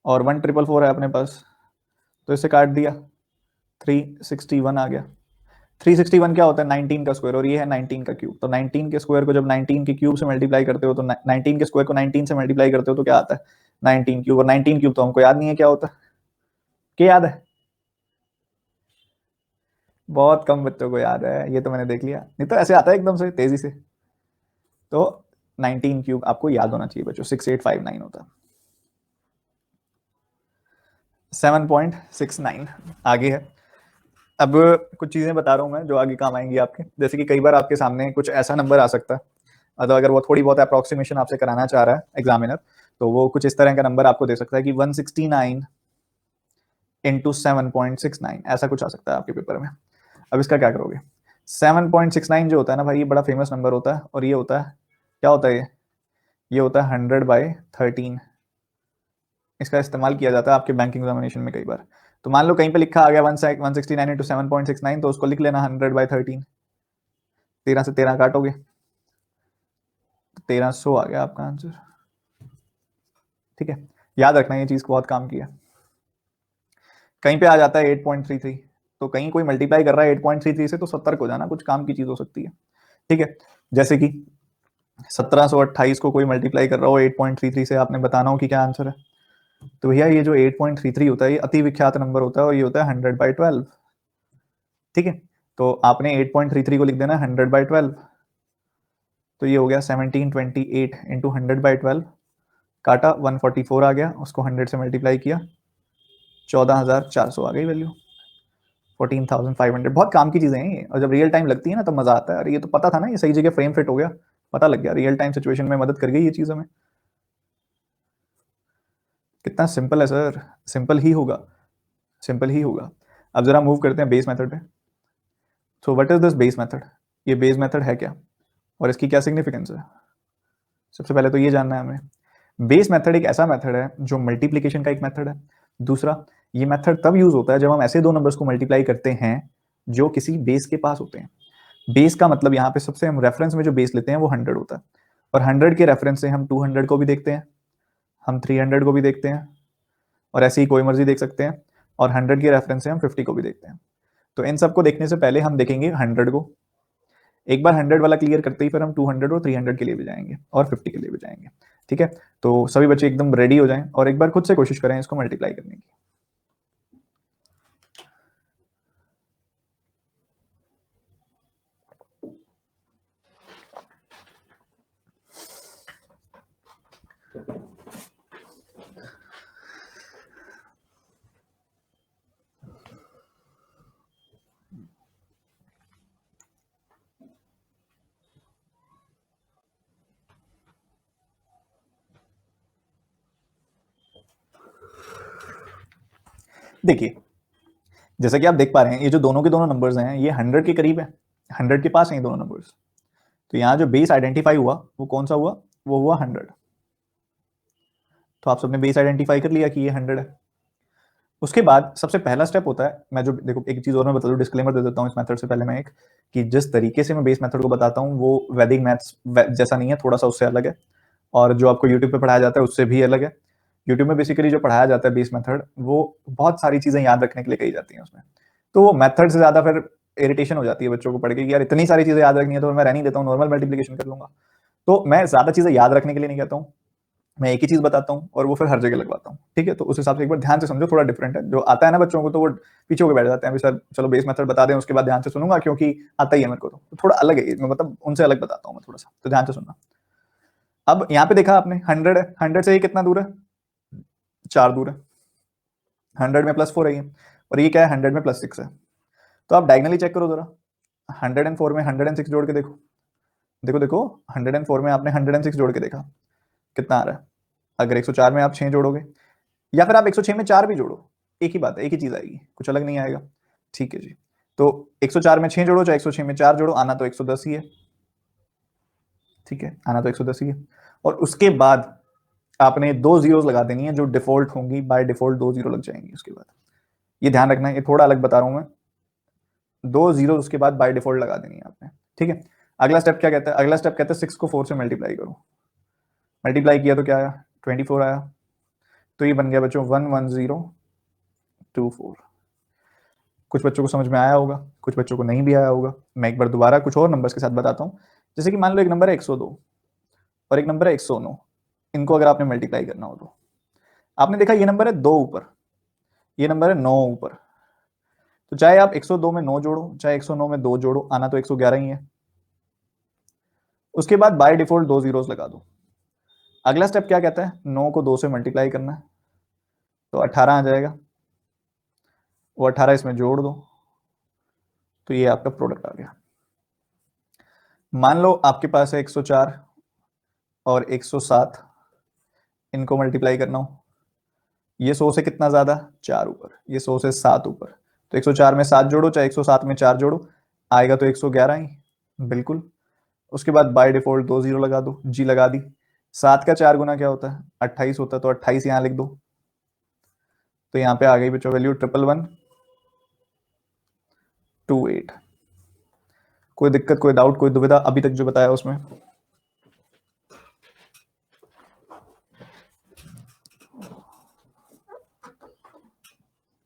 और 1444 है अपने पास, तो इसे काट दिया, 361 आ गया। 361 क्या होता है, 19 का स्क्वायर, और ये है 19 का क्यूब। तो 19 के स्क्वायर को जब 19 के क्यूब से मल्टीप्लाई करते हो, तो 19 के स्क्वायर को 19 से मल्टीप्लाई करते हो तो क्या आता है, 19 क्यूब। और 19 क्यूब तो हमको याद नहीं है क्या होता है, क्या याद है? बहुत कम बच्चों को याद है, ये तो मैंने देख लिया, नहीं तो ऐसे आता है एकदम से तेजी से। तो 19 क्यूब आपको याद होना चाहिए बच्चों, 6859 होता है। 7.69 आगे है। अब कुछ चीजें बता रहा हूं मैं जो आगे काम आएंगी आपके, जैसे कि कई बार आपके सामने कुछ ऐसा नंबर आ सकता है, मतलब अगर वो थोड़ी बहुत अप्रोक्सीमेशन आपसे कराना चाह रहा है एग्जामिनर, तो वो कुछ इस तरह का नंबर आपको दे सकता है कि 169 इंटू 7.69, ऐसा कुछ आ सकता है आपके पेपर में। अब इसका क्या करोगे, 7.69 जो होता है ना भाई, ये बड़ा फेमस नंबर होता है, और ये होता है, क्या होता है ये होता है 100/13। इसका इस्तेमाल किया जाता है आपके बैंकिंग एग्जामिनेशन में कई बार। तो मान लो कहीं पे लिखा आ गया 169 इंटू 7.69, तो उसको लिख लेना 100/13। 13 से 13 काटोगे, 1300 आ गया आपका आंसर। ठीक है, याद रखना ये चीज को बहुत काम किया। कहीं पे आ जाता है 8.33, तो कहीं कोई मल्टीप्लाई कर रहा है 8.33 से, तो सतर्क हो जाना, कुछ काम की चीज हो सकती है। ठीक है, जैसे कि 1728 को कोई मल्टीप्लाई कर रहा हो 8.33 से, आपने बताना हो कि क्या आंसर है। तो भैया ये जो 8.33 होता है, ये अति विख्यात नंबर होता है, और ये होता है 100/12। ठीक है, तो आपने 8.33 को लिख देना 100/12, तो ये हो गया 1728 इंटू 100/12, काटा 144 आ गया, उसको 100 से मल्टीप्लाई किया, 14,400 आ गई वैल्यू, 14,500। बहुत काम की चीजें हैं ये, और जब रियल टाइम लगती है ना तब मजा आता है। अरे ये तो पता था ना, ये सही जगह फ्रेम फिट हो गया, पता लग गया, रियल टाइम सिचुएशन में मदद कर गई ये चीज हमें। कितना सिंपल है सर, सिंपल ही होगा, सिंपल ही होगा। अब जरा मूव करते हैं बेस मेथड पे। So what is this base method? ये बेस मेथड है क्या और इसकी क्या सिग्निफिकेंस है? सबसे पहले तो ये जानना है हमें। बेस मेथड एक ऐसा मेथड है जो मल्टीप्लिकेशन का एक मेथड है। दूसरा, ये मेथड तब यूज होता है जब हम ऐसे दो नंबर्स को मल्टीप्लाई करते हैं जो किसी बेस के पास होते हैं। बेस का मतलब यहाँ पे सबसे हम रेफरेंस में जो बेस लेते हैं वो 100 होता है, और 100 के रेफरेंस से हम 200 को भी देखते हैं, हम 300 को भी देखते हैं, और ऐसे ही कोई मर्जी देख सकते हैं, और 100 के रेफरेंस से हम 50 को भी देखते हैं। तो इन सबको देखने से पहले हम देखेंगे 100 को। एक बार 100 वाला क्लियर करते ही फिर हम 200 और 300 के लिए भी जाएंगे और 50 के लिए भी जाएंगे। ठीक है, तो सभी बच्चे एकदम रेडी हो जाएं और एक बार खुद से कोशिश करें इसको मल्टीप्लाई करने की। देखिए, जैसा कि आप देख पा रहे हैं ये जो दोनों के दोनों नंबर्स हैं ये 100 के करीब है, 100 के पास हैं ये दोनों नंबर्स। तो यहाँ जो बेस आइडेंटिफाई हुआ वो कौन सा हुआ? वो हुआ 100। तो आप सबने बेस आइडेंटिफाई कर लिया कि ये 100 है। उसके बाद सबसे पहला स्टेप होता है, मैं जो देखो एक चीज और मैं बता दूं, डिस्क्लेमर दे देता हूँ इस मेथड से पहले मैं एक, कि जिस तरीके से मैं बेस मेथड को बताता हूँ वो वैदिक मैथ्स जैसा नहीं है, थोड़ा सा उससे अलग है, और जो आपको यूट्यूब पे पढ़ाया जाता है उससे भी अलग है। यूट्यूब में बेसिकली जो पढ़ाया जाता है बेस मेथड, वो बहुत सारी चीजें याद रखने के लिए कही जाती हैं उसमें, तो वो मेथड से ज्यादा फिर इरिटेशन हो जाती है बच्चों को पढ़ के कि यार इतनी सारी चीजें याद रखनी है, तो मैं रहने देता हूँ, नॉर्मल मल्टीप्लिकेशन कर लूंगा। तो मैं ज्यादा चीजें याद रखने के लिए नहीं कहता हूँ, मैं एक ही चीज बताता हूँ और वो फिर हर जगह लगवाता हूँ। ठीक है, तो उस हिसाब से एक बार ध्यान से समझो, थोड़ा डिफरेंट है। जो आता है ना बच्चों को तो वो पीछे होकर बैठ जाते हैं, सर चलो बेस मेथड बता दें उसके बाद ध्यान से सुनूंगा क्योंकि आता ही है मेरे को, तो थोड़ा अलग है, मतलब उनसे अलग बताता हूँ मैं थोड़ा सा, तो ध्यान से सुनना। अब यहाँ पे देखा आपने 100 है, 100 से ये कितना दूर है? 4 दूर है। 100 में +4 है ये, और ये क्या है? 100 में +6 है। तो आप डायगनली चेक करो जरा, 104 में 106 जोड़ के देखो, देखो देखो 104 में आपने 106 जोड़ के देखा कितना आ रहा है। अगर 104 में आप 6 जोड़ोगे, या फिर आप 106 में 4 भी जोड़ो, एक ही बात है, एक ही चीज आएगी, कुछ अलग नहीं आएगा। ठीक है जी, तो 104 में 6 जोड़ो चाहे 106 में 4 जोड़ो, आना तो 110 ही है। ठीक है, आना तो 110 ही है। और उसके बाद आपने 2 जीरोस लगा देनी है जो डिफॉल्ट होंगी, बाय डिफॉल्ट 2 जीरो लग जाएंगी उसके बाद। ये ध्यान रखना है, ये थोड़ा अलग बता रहा हूं मैं, 2 जीरो उसके बाद बाय डिफॉल्ट लगा देनी है आपने। ठीक है, अगला स्टेप क्या कहता है? अगला स्टेप कहता है 6 को 4 से मल्टीप्लाई करो। मल्टीप्लाई किया तो क्या आया? 24 आया। तो ये बन गया बच्चों 11024। कुछ बच्चों को समझ में आया होगा, कुछ बच्चों को नहीं भी आया होगा। मैं एक बार दोबारा कुछ और नंबर्स के साथ बताता हूँ। जैसे कि मान लो एक नंबर है 102 और एक नंबर है 109, इनको अगर आपने मल्टीप्लाई करना हो तो आपने देखा ये नंबर है 2 ऊपर, ये नंबर है 9 ऊपर, तो चाहे आप 102 में 9 जोड़ो चाहे 109 में 2 जोड़ो, आना तो 111 ही है। उसके बाद बाय डिफॉल्ट 2 जीरोस लगा दो। अगला स्टेप क्या कहता है? 9 को 2 से मल्टीप्लाई करना है, तो 18 आ जाएगा, वो 18 इसमें जोड़ दो, तो ये आपका प्रोडक्ट आ गया। मान लो आपके पास है 104 और 107, इनको मल्टीप्लाई करना हो, ये 100 से कितना ज्यादा? 4 ऊपर, ये 100 से 7 ऊपर, तो 104 में 7 जोड़ो चाहे 107 में 4 जोड़ो, आएगा तो 111 ही, बिल्कुल। उसके बाद बाय डिफॉल्ट 2 जीरो लगा दो, जी लगा दी। 7 का 4 गुना क्या होता है? 28 होता है, तो 28 यहाँ लिख दो, तो यहाँ पे आ गई बच्चों वैल्यू 11,128। कोई दिक्कत, कोई डाउट, कोई दुविधा अभी तक जो बताया उसमें?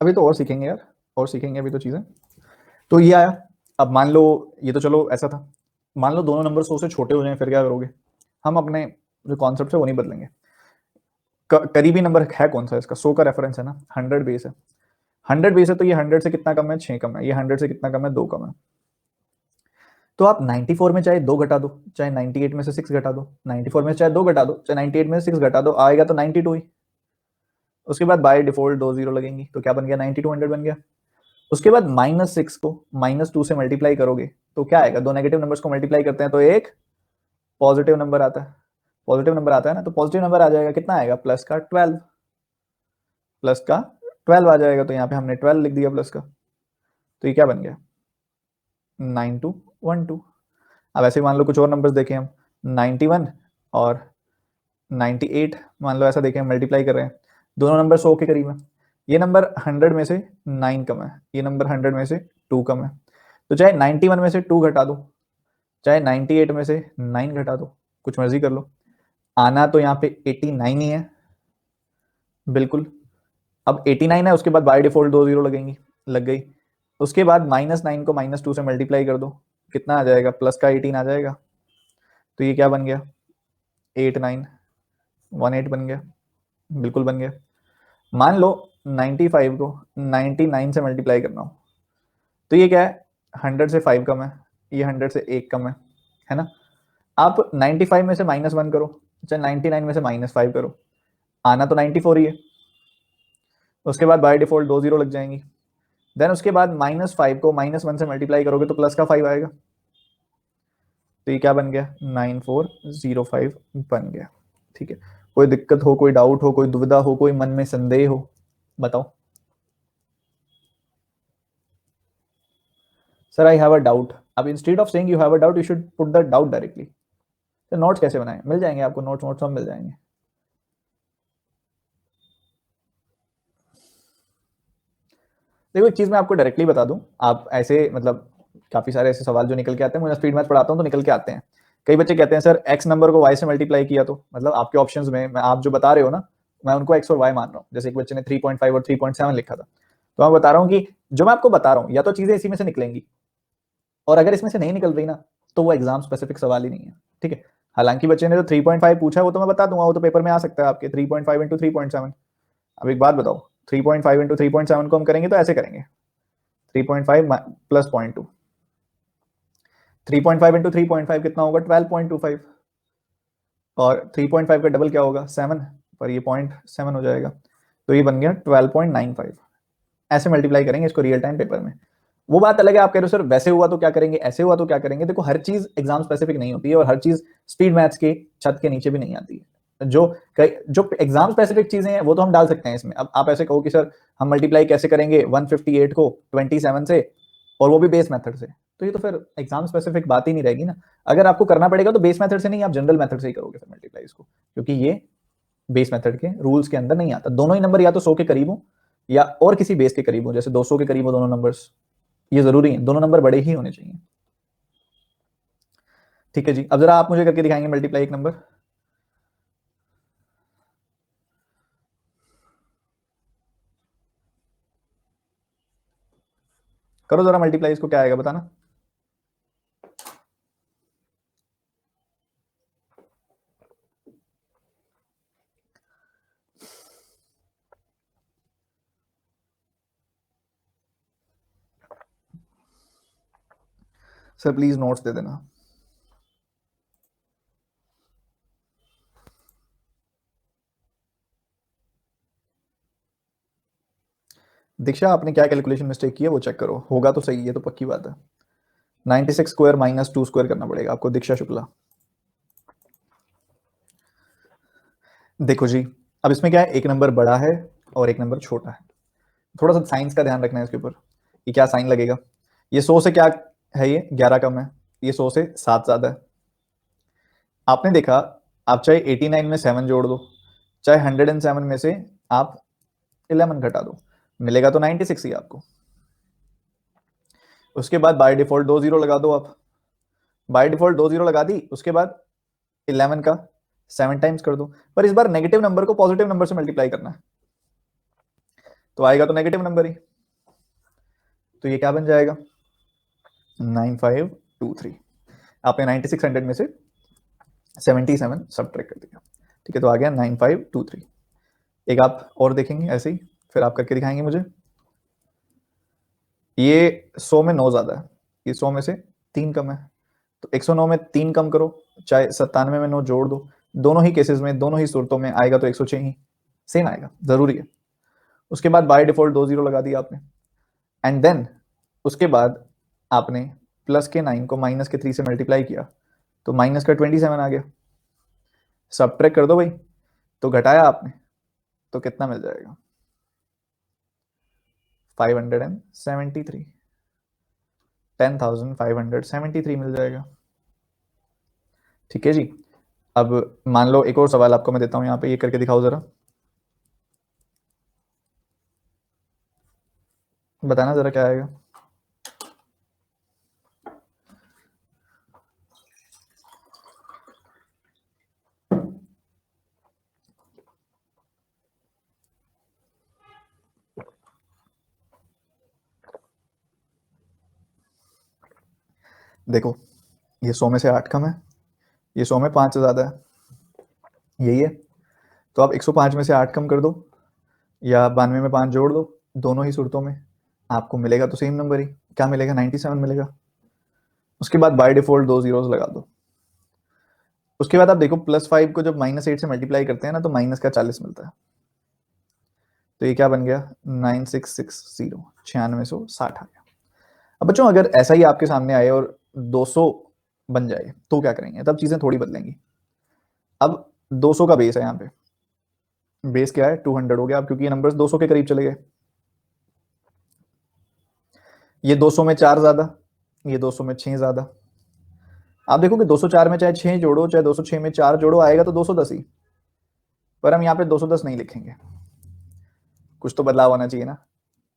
अभी तो और सीखेंगे यार, और सीखेंगे अभी तो चीजें। तो ये आया। अब मान लो ये तो चलो ऐसा था, मान लो दोनों नंबर 100 से छोटे हो जाएं, फिर क्या करोगे? हम अपने जो कॉन्सेप्ट है वो नहीं बदलेंगे। करीबी नंबर है कौन सा? इसका 100 का रेफरेंस है ना, 100 बेस है, 100 बेस है तो ये 100 से कितना कम है, 6 कम है, ये 100 से कितना कम है, 2 कम है। तो आप 94 में चाहे 2 घटा दो, चाहे 98 में से 6 घटा दो, 94 में चाहे 2 घटा दो, चाहे 98 में से 6 घटा दो, आएगा तो 92 ही। उसके बाद बाय डिफॉल्ट 2 जीरो लगेंगी, तो क्या बन गया, 9200 बन गया। उसके बाद -6 को -2 से मल्टीप्लाई करोगे तो क्या आएगा, दो नेगेटिव नंबर्स को मल्टीप्लाई करते हैं तो एक पॉजिटिव नंबर आता है, पॉजिटिव नंबर आता है ना, तो पॉजिटिव नंबर आ जाएगा, कितना आएगा, प्लस का 12, प्लस का 12 आ जाएगा, तो यहाँ पे हमने 12 लिख दिया प्लस का, तो ये क्या बन गया, 9212। अब ऐसे मान लो कुछ और नंबर्स देखें हम, 91 और 98 मान लो, ऐसा देखें मल्टीप्लाई कर रहे हैं, दोनों नंबर 100 के करीब है, ये नंबर 100 में से 9 कम है, ये नंबर 100 में से 2 कम है, तो चाहे 91 में से 2 घटा दो, चाहे 98 में से 9 घटा दो, कुछ मर्जी कर लो, आना तो यहाँ पे 89 ही है बिल्कुल। अब 89 है, उसके बाद बाय डिफॉल्ट 2 जीरो लगेंगी, लग गई। उसके बाद -9 को -2 से मल्टीप्लाई कर दो, कितना आ जाएगा, प्लस का 18 आ जाएगा, तो ये क्या बन गया, 8918 बन गया, बिल्कुल बन गया। मान लो 95 को 99 से मल्टीप्लाई करना हो, तो ये क्या है, 100 से 5 कम है, ये 100 से 1 कम है ना। आप 95 में से -1 करो, चाहे 99 में से -5 करो, आना तो 94 ही है। उसके बाद बाय डिफॉल्ट 2 जीरो लग जाएंगी, देन उसके बाद -5 को -1 से मल्टीप्लाई करोगे तो प्लस का 5 आएगा, तो ये क्या बन गया, 9405 बन गया। ठीक है, कोई दिक्कत हो, कोई डाउट हो, कोई दुविधा हो, कोई मन में संदेह हो, बताओ। Sir I have a doubt, अब instead of saying you have a doubt you should put the doubt directly. तो नोट्स कैसे बनाएं, मिल जाएंगे आपको, नोट्स नोट्स सब मिल जाएंगे। देखो एक चीज मैं आपको डायरेक्टली बता दूं, आप ऐसे मतलब काफी सारे ऐसे सवाल जो निकल के आते हैं, मैं स्पीड मैथ पढ़ाता हूं तो निकल के आते हैं। कई बच्चे कहते हैं सर एक्स नंबर को वाई से मल्टीप्लाई किया, तो मतलब आपके ऑप्शंस में मैं आप जो बता रहे हो ना, मैं उनको एक्स और वाई मान रहा हूँ। जैसे एक बच्चे ने 3.5 और 3.7 लिखा था, तो मैं बता रहा हूँ कि जो मैं आपको बता रहा हूँ या तो चीजें इसी में से निकलेंगी, और अगर इसमें से नहीं निकल रही ना, तो वो एग्जाम स्पेसिफिक सवाल ही नहीं है। ठीक है, हालांकि बच्चे ने जो 3.5 पूछा है वो तो मैं बता दूंगा, वो तो पेपर में आ सकता है आपके, 3.5 इंटू 3.7। अब एक बात बताओ, 3.5 इंटू 3.7 को हम करेंगे तो ऐसे करेंगे, 3.5 प्लस 0.2, 3.5 इंटू 3.5 कितना होगा, 12.25, और 3.5 का डबल क्या होगा, 7, पर ये 0.7 हो जाएगा, तो ये बन गया 12.95। ऐसे मल्टीप्लाई करेंगे इसको रियल टाइम पेपर में। वो बात अलग है, आप कह रहे हो सर वैसे हुआ तो क्या करेंगे, ऐसे हुआ तो क्या करेंगे। देखो हर चीज एग्जाम स्पेसिफिक नहीं होती है, और हर चीज स्पीड मैथ्स के छत के नीचे भी नहीं आती है। जो एग्जाम स्पेसिफिक चीजें हैं वो तो हम डाल सकते हैं इसमें। अब आप ऐसे कहो कि सर हम मल्टीप्लाई कैसे करेंगे 158 को 27 से, और वो भी बेस मेथड से, तो ये तो फिर एग्जाम स्पेसिफिक बात ही नहीं रहेगी ना। अगर आपको करना पड़ेगा तो बेस मेथड से नहीं, आप जनरल मेथड से ही करोगे फिर मल्टीप्लाई इसको, क्योंकि ये बेस मेथड के रूल्स के अंदर नहीं आता। दोनों ही नंबर या तो 100 के करीब हो या और किसी बेस के करीब हो, जैसे 200 के करीब हो दोनों नंबर्स, ये जरूरी है, दोनों नंबर बड़े ही होने चाहिए। ठीक है जी, अब जरा आप मुझे करके दिखाएंगे मल्टीप्लाई एक नंबर। करो जरा मल्टीप्लाई, इसको क्या आएगा बताना। सर प्लीज नोट्स दे देना। दीक्षा आपने क्या कैलकुलेशन मिस्टेक की है वो चेक करो, होगा तो सही है, तो पक्की बात है। 96 स्क्वायर -2 स्क्वायर करना पड़ेगा आपको, दीक्षा शुक्ला। देखो जी, अब इसमें क्या है, एक नंबर बड़ा है और एक नंबर छोटा है, थोड़ा सा साइंस का ध्यान रखना है इसके ऊपर कि क्या साइन लगेगा। ये 100 से क्या है, ये 11 कम है, ये 100 से 7 ज्यादा है। आपने देखा, आप चाहे 89 में 7 जोड़ दो, चाहे 107 में से आप 11 घटा दो, मिलेगा तो 96 ही आपको। उसके बाद बाय डिफॉल्ट 2 जीरो लगा दो आप, बाय डिफॉल्ट 2 जीरो लगा दी, उसके बाद 11 का 7 टाइम्स कर दो, पर इस बार नेगेटिव नंबर को पॉजिटिव नंबर से मल्टीप्लाई करना है, तो आएगा तो नेगेटिव नंबर ही, तो ये क्या बन जाएगा, 9523। आपने 9600 में से 77 सब्ट्रैक्ट कर दिया, ठीक है, तो आ गया 9523। एक आप और देखेंगे ऐसे ही, फिर आप करके दिखाएंगे मुझे। ये 100 में 9 ज्यादा है, ये 100 में से 3 कम है, तो 109 में 3 कम करो, चाहे 97 में 9 जोड़ दो, दोनों ही केसेस में, दोनों ही सूरतों में आएगा तो 106 ही सेम आएगा, जरूरी है। उसके बाद बाय डिफॉल्ट 2 जीरो लगा दिया आपने, एंड देन उसके बाद आपने प्लस के 9 को माइनस के 3 से मल्टीप्लाई किया, तो माइनस का 27 आ गया। सब्ट्रैक्ट कर दो भाई, तो घटाया आपने तो कितना मिल जाएगा, 573, 10,573 मिल जाएगा। ठीक है जी। अब मान लो एक और सवाल आपको मैं देता हूं, यहां पे ये करके दिखाओ जरा, बताना जरा क्या आएगा। देखो ये 100 में से 8 कम है, ये 100 में 5 से ज्यादा है, यही है। तो आप 105 में से 8 कम कर दो या 92 में 5 जोड़ दो, दोनों ही सूरतों में आपको मिलेगा तो सेम नंबर ही, क्या मिलेगा, 97 मिलेगा। उसके बाद बाय डिफॉल्ट 2 जीरोस लगा दो। उसके बाद आप देखो +5 को जब -8 से मल्टीप्लाई करते हैं ना, तो माइनस का 40 मिलता है, तो ये क्या बन गया, 9660, 9660 आ गया। अब बच्चों अगर ऐसा ही आपके सामने आए और 200 बन जाए तो क्या करेंगे, तब चीजें थोड़ी बदलेंगी। अब 200 का बेस है, यहाँ पे बेस क्या है, 200 हो गया अब, क्योंकि ये नंबर्स 200 के करीब चले गए। ये 200 में 4 ज्यादा, ये 200 में 6 ज्यादा। आप देखो कि 204 में चाहे 6 जोड़ो, चाहे 206 में 4 जोड़ो, आएगा तो 210 ही, पर हम यहाँ पे 210 नहीं लिखेंगे, कुछ तो बदलाव होना चाहिए ना।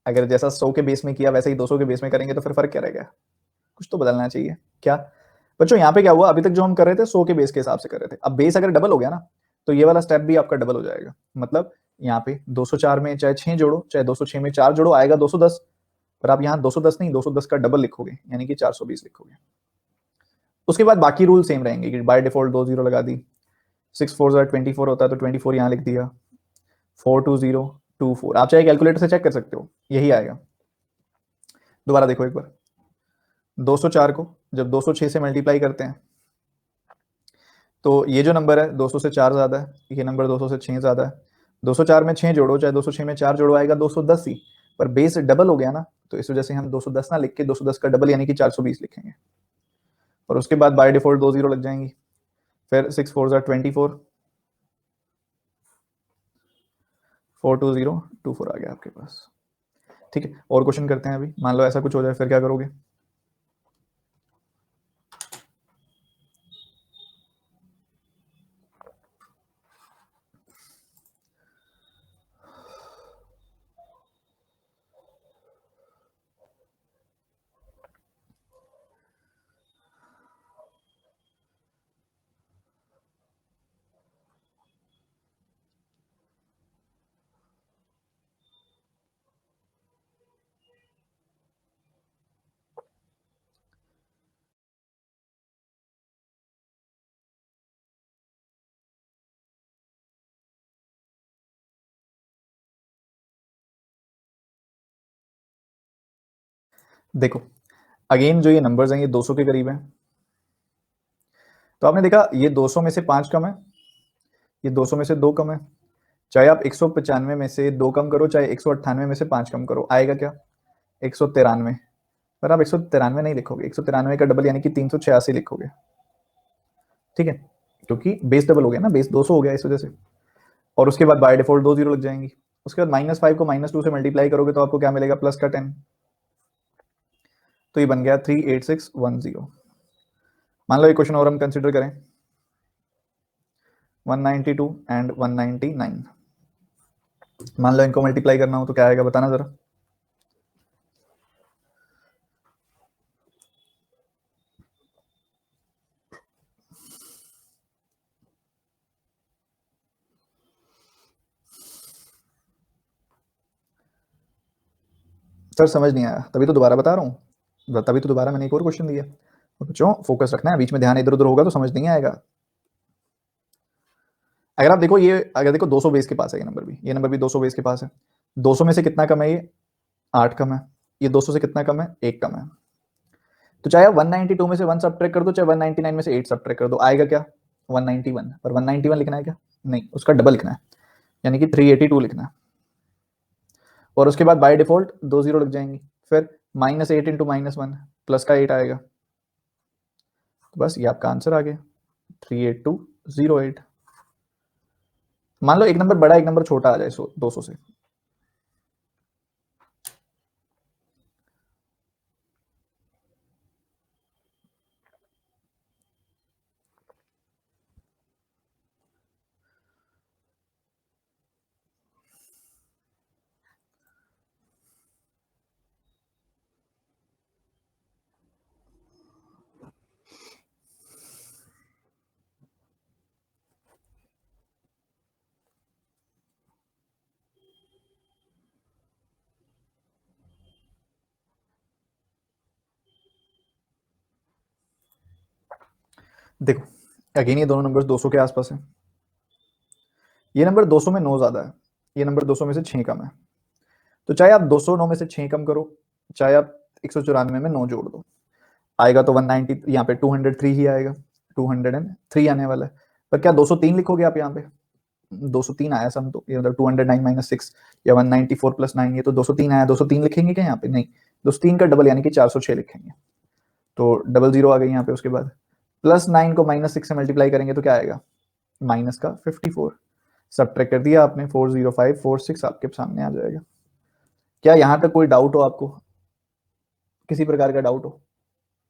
अगर जैसा 100 के बेस में किया वैसे ही 200 के बेस में करेंगे तो फिर फर्क क्या रहेगा, कुछ तो बदलना चाहिए क्या। बच्चों यहाँ पे क्या हुआ, अभी तक जो हम कर रहे थे 100 के बेस के हिसाब से कर रहे थे, अब बेस अगर डबल हो गया ना, तो ये वाला स्टेप भी आपका डबल हो जाएगा। मतलब यहाँ पे 204 में चाहे 6 जोड़ो, चाहे 206 में 4 जोड़ो, आएगा 210, पर आप यहाँ 210 नहीं 210 का डबल लिखोगे, यानी कि 420 लिखोगे। उसके बाद बाकी रूल सेम रहेंगे कि बाय डिफॉल्ट 2 जीरो लगा दी, 6 4 24 होता है तो 24 यहाँ लिख दिया, 42024, आप चाहे कैलकुलेटर से चेक कर सकते हो, यही आएगा। दोबारा देखो एक बार, 204 को जब 206 से मल्टीप्लाई करते हैं, तो ये जो नंबर है 200 से 4 ज्यादा है, ये नंबर 200 से 6 ज्यादा है, 204 में 6 जोड़ो, चाहे 206 में 4 जोड़ो, आएगा 210 ही, पर बेस डबल हो गया ना, तो इस वजह से हम 210 ना लिख के 210 का डबल यानी कि 420 लिखेंगे। और उसके बाद बाय डिफॉल्ट 2 जीरो लग जाएंगी, फिर 6 4 24, 42024 आ गया आपके पास। ठीक है, और क्वेश्चन करते हैं। अभी मान लो ऐसा कुछ हो जाए, फिर क्या करोगे। देखो अगेन जो ये नंबर्स हैं ये 200 के करीब हैं, तो आपने देखा ये 200 में से 5 कम है, ये 200 में से 2 कम है, चाहे आप 195 में से 2 कम करो, चाहे 198 में से 5 कम करो, आएगा क्या, 193। पर आप 193 नहीं लिखोगे, 193 का डबल यानी कि 386 लिखोगे। ठीक है, क्योंकि बेस डबल हो गया ना, बेस 200 हो गया इस वजह से। और उसके बाद बाय डिफॉल्ट 2 जीरो लग जाएंगी। उसके बाद -5 को -2 से मल्टीप्लाई करोगे तो आपको क्या मिलेगा, प्लस का 10, तो ये बन गया 38610। मान लो एक क्वेश्चन और हम कंसिडर करें, 192 एंड 199, मान लो इनको मल्टीप्लाई करना हो तो क्या आएगा, बताना जरा। सर समझ नहीं आया, तभी तो दोबारा बता रहा हूँ, तभी तो दोबारा मैंने एक और क्वेश्चन दिया। तो बच्चों फोकस रखना है, बीच में ध्यान इधर उधर होगा तो समझ नहीं आएगा। अगर आप देखो ये, अगर देखो 200 बेस के पास है ये नंबर भी, ये नंबर भी 200 बेस के पास है, 200 में से कितना कम है ये, 8 कम है, ये 200 से कितना कम है, 1 कम है। तो चाहे आप 192 में से 1 सब्ट्रैक्ट कर दो, चाहे 199 में से 8 सब्ट्रैक्ट कर दो, आएगा क्या, 191। पर 191 लिखना है क्या, नहीं, उसका डबल लिखना है, यानी कि 382 लिखना है। और उसके बाद बाय डिफॉल्ट 2 जीरो लग जाएंगी, फिर -8 इंटू -1 प्लस का 8 आएगा। तो बस ये आपका आंसर आ गया, 38208। मान लो एक नंबर बड़ा एक नंबर छोटा आ जाए 200 से, देखो अगेन ये दोनों नंबर 200 के आसपास है। ये नंबर 200 में 9 ज्यादा है, ये नंबर 200 में से 6 कम है। तो चाहे आप 209 में से 6 कम करो, चाहे आप 194 में 9 जोड़ दो, आएगा तो 190, यहाँ पे 203 ही आएगा, 203 आने वाला है। पर क्या 203 लिखोगे आप यहाँ पे, 203 आया सम, तो ये मतलब 209 माइनस 6 या 194 प्लस 9, ये तो 203 आया, 203 लिखेंगे क्या यहाँ पे, नहीं, 203 का डबल यानी कि 406 लिखेंगे। तो डबल जीरो आ गई यहाँ पे। उसके बाद प्लस 9 को -6 से मल्टीप्लाई करेंगे तो क्या आएगा, माइनस का 54, सब्ट्रैक्ट कर दिया आपने, 40546 आपके सामने आ जाएगा। क्या यहाँ तक कोई डाउट हो आपको, किसी प्रकार का डाउट हो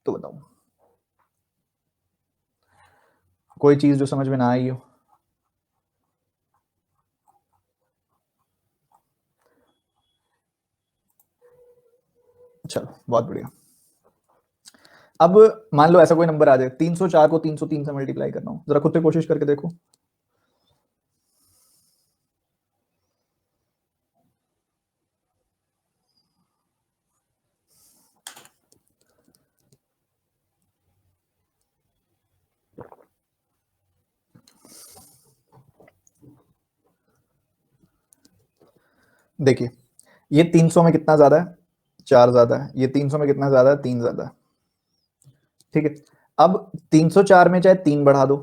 तो बताओ, कोई चीज जो समझ में ना आई हो। चलो बहुत बढ़िया। अब मान लो ऐसा कोई नंबर आ जाए, 304 को 303 से मल्टीप्लाई करना हो, जरा खुद से कोशिश करके देखो। देखिए ये 300 में कितना ज्यादा है, 4 ज्यादा है, ये 300 में कितना ज्यादा है, 3 ज्यादा है, ठीक है। अब 304 में चाहे 3 बढ़ा दो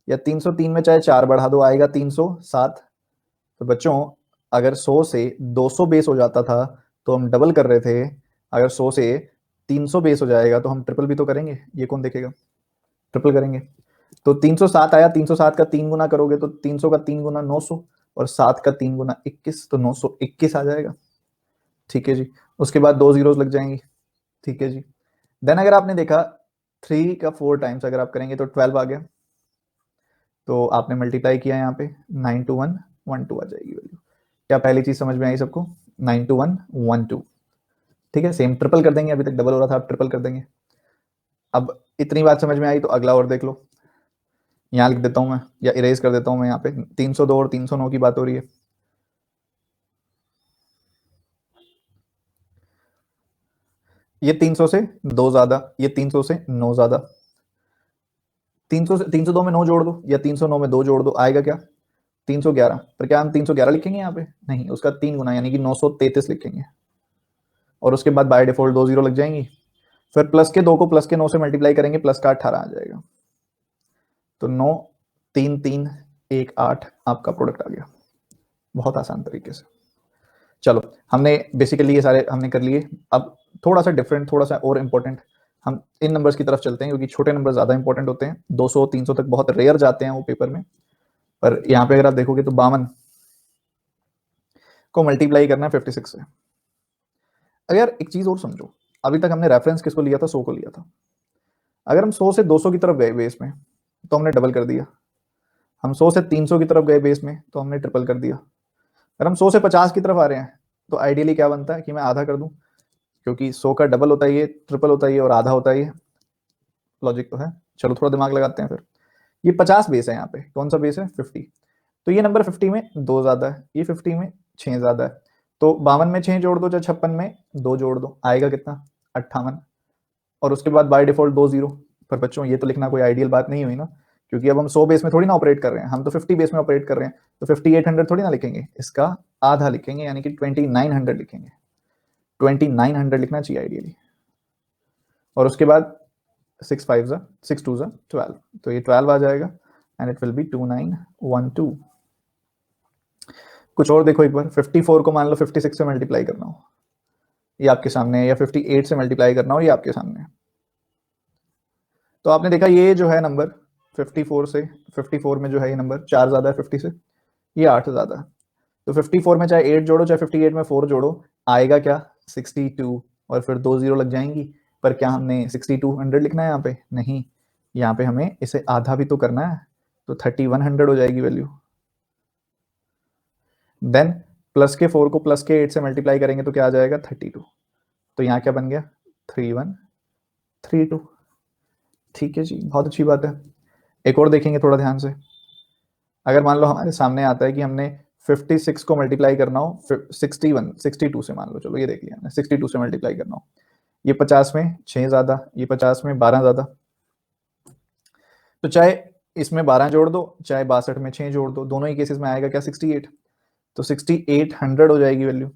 या 303 में चाहे 4 बढ़ा दो, आएगा 307। तो बच्चों अगर 100 से 200 बेस हो जाता था तो हम डबल कर रहे थे, अगर 100 से 300 बेस हो जाएगा तो हम ट्रिपल भी तो करेंगे, ये कौन देखेगा, ट्रिपल करेंगे। तो 307 आया, 307 का 3 गुना करोगे तो 300 का 3 गुना 900, और 7 का 3 गुना 21, तो 921 आ जाएगा, ठीक है जी। उसके बाद 2 जीरोस लग जाएंगी, ठीक है जी। देन अगर आपने देखा 3 का 4 टाइम्स अगर आप करेंगे तो 12 आ गया, तो आपने मल्टीप्लाई किया यहाँ पे 92112 आ जाएगी वैल्यू। क्या पहली चीज समझ में आई सबको, 92112, ठीक है। सेम ट्रिपल कर देंगे, अभी तक डबल हो रहा था, अब ट्रिपल कर देंगे। अब इतनी बात समझ में आई तो अगला और देख लो, यहाँ लिख देता हूं मैं या इरेज कर देता हूं मैं, यहाँ पे 302 और 309 की बात हो रही है। ये 300 से 2 ज्यादा, ये 300 से 9 ज्यादा, 300 से 302 में 9 जोड़ दो या 309 में 2 जोड़ दो, आएगा क्या, 311। पर क्या हम 311 लिखेंगे यहाँ पे, नहीं, उसका 3 गुना यानी कि 933 लिखेंगे। और उसके बाद बाय डिफॉल्ट 2 जीरो लग जाएंगी, फिर प्लस के 2 को प्लस के 9 से मल्टीप्लाई करेंगे, प्लस का 18 आ जाएगा। तो 9 3 3 1 8 आपका प्रोडक्ट आ गया, बहुत आसान तरीके से। चलो हमने बेसिकली ये सारे हमने कर लिए। अब थोड़ा सा डिफरेंट, थोड़ा सा और इम्पोर्टेंट, हम इन नंबर्स की तरफ चलते हैं क्योंकि छोटे नंबर ज्यादा इंपॉर्टेंट होते हैं। 200 300 तक बहुत रेयर जाते हैं वो पेपर में, पर यहाँ पे अगर आप देखोगे तो 52 को मल्टीप्लाई करना है 56 से। अगर एक चीज और समझो, अभी तक हमने रेफरेंस किसको लिया था, 100 को लिया था। अगर हम 100 से 200 की तरफ गए बेस में तो हमने डबल कर दिया, हम 100 से 300 की तरफ गए बेस में तो हमने ट्रिपल कर दिया। अगर हम 100 से 50 की तरफ आ रहे हैं तो आइडियली क्या बनता है कि मैं आधा कर दूं, क्योंकि 100 का डबल होता है ये, ट्रिपल होता है ये, और आधा होता है ये, लॉजिक तो है। चलो थोड़ा दिमाग लगाते हैं फिर। ये 50 बेस है, यहाँ पे कौन सा बेस है, 50। तो ये नंबर 50 में 2 ज्यादा है, ये 50 में 6 ज्यादा है। तो 52 में 6 जोड़ दो, चाहे 56 में 2 जोड़ दो, आएगा कितना, 58। और उसके बाद बाय डिफॉल्ट 2 जीरो। पर बच्चों ये तो लिखना कोई आइडियल बात नहीं हुई ना, क्योंकि अब हम 100 बेस में थोड़ी ना ऑपरेट कर रहे हैं, हम तो 50 बेस में ऑपरेट कर रहे हैं। तो 5800 थोड़ी ना लिखेंगे, इसका आधा लिखेंगे, यानी कि 2900 लिखेंगे। 2900 लिखना चाहिए आइडियली। और उसके बाद 6 5 6 2 12, तो ये 12 आ जाएगा एंड इट विल बी 2912। कुछ और देखो एक बार, 54 को मान लो 56 से मल्टीप्लाई करना हो, ये आपके सामने है, या 58 से मल्टीप्लाई करना हो, ये आपके सामने है। तो आपने देखा ये जो है नंबर 54 से 54 में जो है ये नंबर 4 ज़्यादा है 50 से, ये 8 ज़्यादा है। तो 54 में चाहे 8 जोड़ो चाहे 58 में 4 जोड़ो, आएगा क्या 62, और फिर 2 जीरो लग जाएंगी। पर क्या हमने 6200 लिखना है यहाँ पे? नहीं, यहाँ पे हमें इसे आधा भी तो करना है, तो 3100 हो जाएगी वैल्यू। देन प्लस के 4 को प्लस के 8 से मल्टीप्लाई करेंगे तो क्या आ जाएगा 32। तो यहाँ क्या बन गया 3132। ठीक है जी, बहुत अच्छी बात है। एक और देखेंगे थोड़ा ध्यान से। अगर मान लो हमारे सामने आता है कि हमने 56 को मल्टीप्लाई करना हो 61 62 से, मान लो, चलो ये देख लिया हमने, 62 से मल्टीप्लाई करना हो, ये 50 में 6 ज़्यादा, ये 50 में 12 ज़्यादा, तो चाहे इसमें 12 जोड़ दो चाहे 62 में 6 जोड़ दो, दोनों ही केसेस में आएगा क्या 68। तो 6800 हो जाएगी वैल्यू।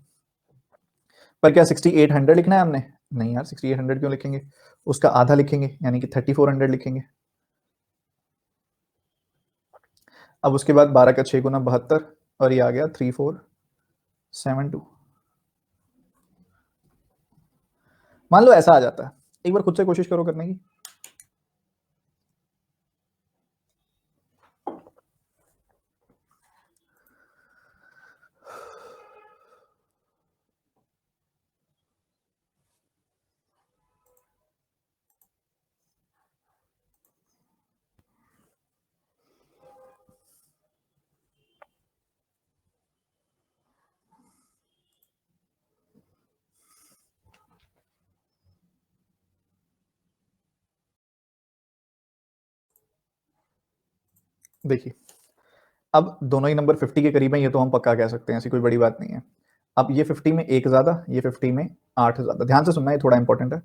पर क्या 6800 लिखना है हमने? नहीं यार, 6800 क्यों लिखेंगे, उसका आधा लिखेंगे, यानी कि 3400 लिखेंगे। अब उसके बाद 12 का 6 गुना 72, और ये आ गया 3472। मान लो ऐसा आ जाता है, एक बार खुद से कोशिश करो करने की। देखिए, अब दोनों ही नंबर 50 के करीब हैं, ये तो हम पक्का कह सकते हैं, ऐसी कोई बड़ी बात नहीं है। अब ये 50 में 1 ज़्यादा, ये 50 में 8 ज़्यादा, ध्यान से सुनना, ये थोड़ा इंपॉर्टेंट है।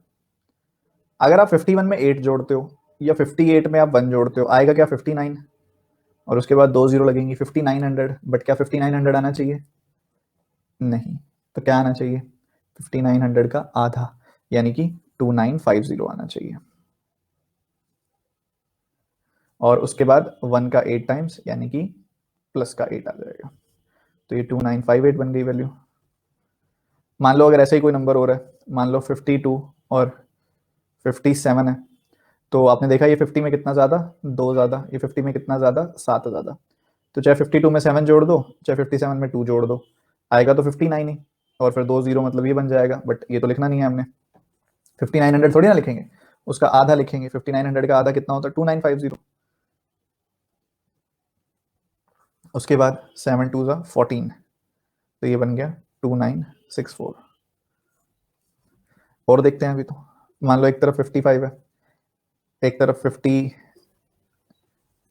अगर आप 51 में 8 जोड़ते हो या 58 में आप 1 जोड़ते हो, आएगा क्या 59, और उसके बाद 2 जीरो लगेंगी 5900। बट क्या 5900 आना चाहिए? नहीं। तो क्या आना चाहिए 5900 का आधा, यानी कि 2950 आना चाहिए। और उसके बाद 1 का 8 टाइम्स, यानी कि प्लस का 8 आ जाएगा, तो ये 2958 बन गई वैल्यू। मान लो अगर ऐसे ही कोई नंबर हो रहा है, मान लो 52 और 57 है, तो आपने देखा ये 50 में कितना ज़्यादा 2 ज़्यादा, ये 50 में कितना ज़्यादा 7 ज़्यादा, तो चाहे 52 में 7 जोड़ दो चाहे 57 में 2 जोड़ दो, आएगा तो 59 ही, और फिर 2 जीरो मतलब ये बन जाएगा। बट ये तो लिखना नहीं है हमने, 5900 थोड़ी ना लिखेंगे, उसका आधा लिखेंगे। 5900 का आधा कितना होता है 2950। उसके बाद 7 2 14, तो ये बन गया 2964। और देखते हैं अभी, तो मान लो एक तरफ 55 है, एक तरफ 50,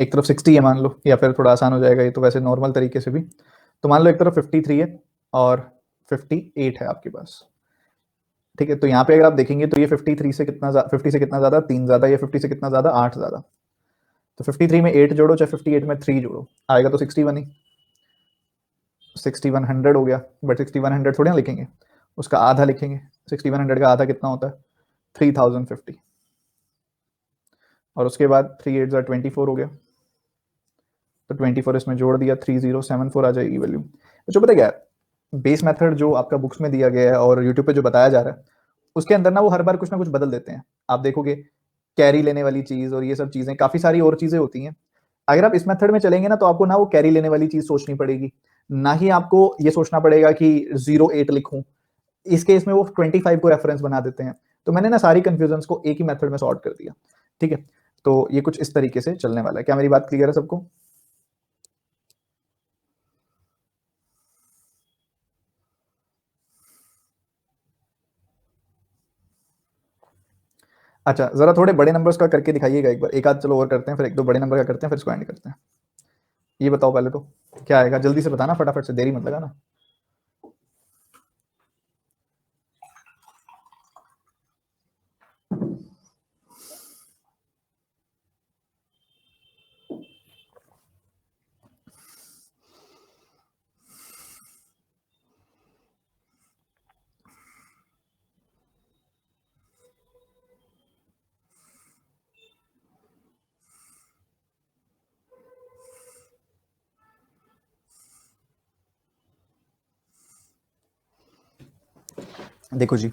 एक तरफ 60 है मान लो, या फिर थोड़ा आसान हो जाएगा ये तो वैसे नॉर्मल तरीके से भी। तो मान लो एक तरफ 53 है और 58 है आपके पास, ठीक है। तो यहाँ पे अगर आप देखेंगे तो ये 53 से कितना 50 से कितना ज़्यादा 3 ज़्यादा, ये 50 से कितना ज़्यादा 8 ज़्यादा। तो 53 में 8 जोड़ो चाहे 58 में 3 जोड़ो, आएगा तो 61 ही, 6100 हो गया। बट 6100 थोड़ी ना लिखेंगे, उसका आधा लिखेंगे। 6100 का आधा कितना होता है 3050, और उसके बाद 3 8 24 हो गया, तो 24 इसमें जोड़ दिया, 3074 आ जाएगी वैल्यू। तो जो पता क्या है, बेस मेथड जो आपका बुक्स में दिया गया है और यूट्यूब पे जो बताया जा रहा है, उसके अंदर ना वो हर बार कुछ ना कुछ बदल देते हैं। आप देखोगे कैरी लेने वाली चीज और ये सब चीजें, काफी सारी और चीजें होती हैं। अगर आप इस मेथड में चलेंगे ना, तो आपको ना वो कैरी लेने वाली चीज सोचनी पड़ेगी, ना ही आपको ये सोचना पड़ेगा कि 08 लिखूं। इस केस में वो 25 को रेफरेंस बना देते हैं। तो मैंने ना सारी कंफ्यूजन को एक ही मेथड में सॉर्ट कर दिया, ठीक है। तो ये कुछ इस तरीके से चलने वाला है। क्या मेरी बात क्लियर है सबको? अच्छा, जरा थोड़े बड़े नंबर्स का करके दिखाइएगा एक बार, एक आध चलो और करते हैं, फिर एक दो बड़े नंबर का करते हैं, फिर इसको एंड करते हैं। ये बताओ पहले तो क्या आएगा, जल्दी से बताना, फटाफट से, देरी मत लगाना। देखो जी,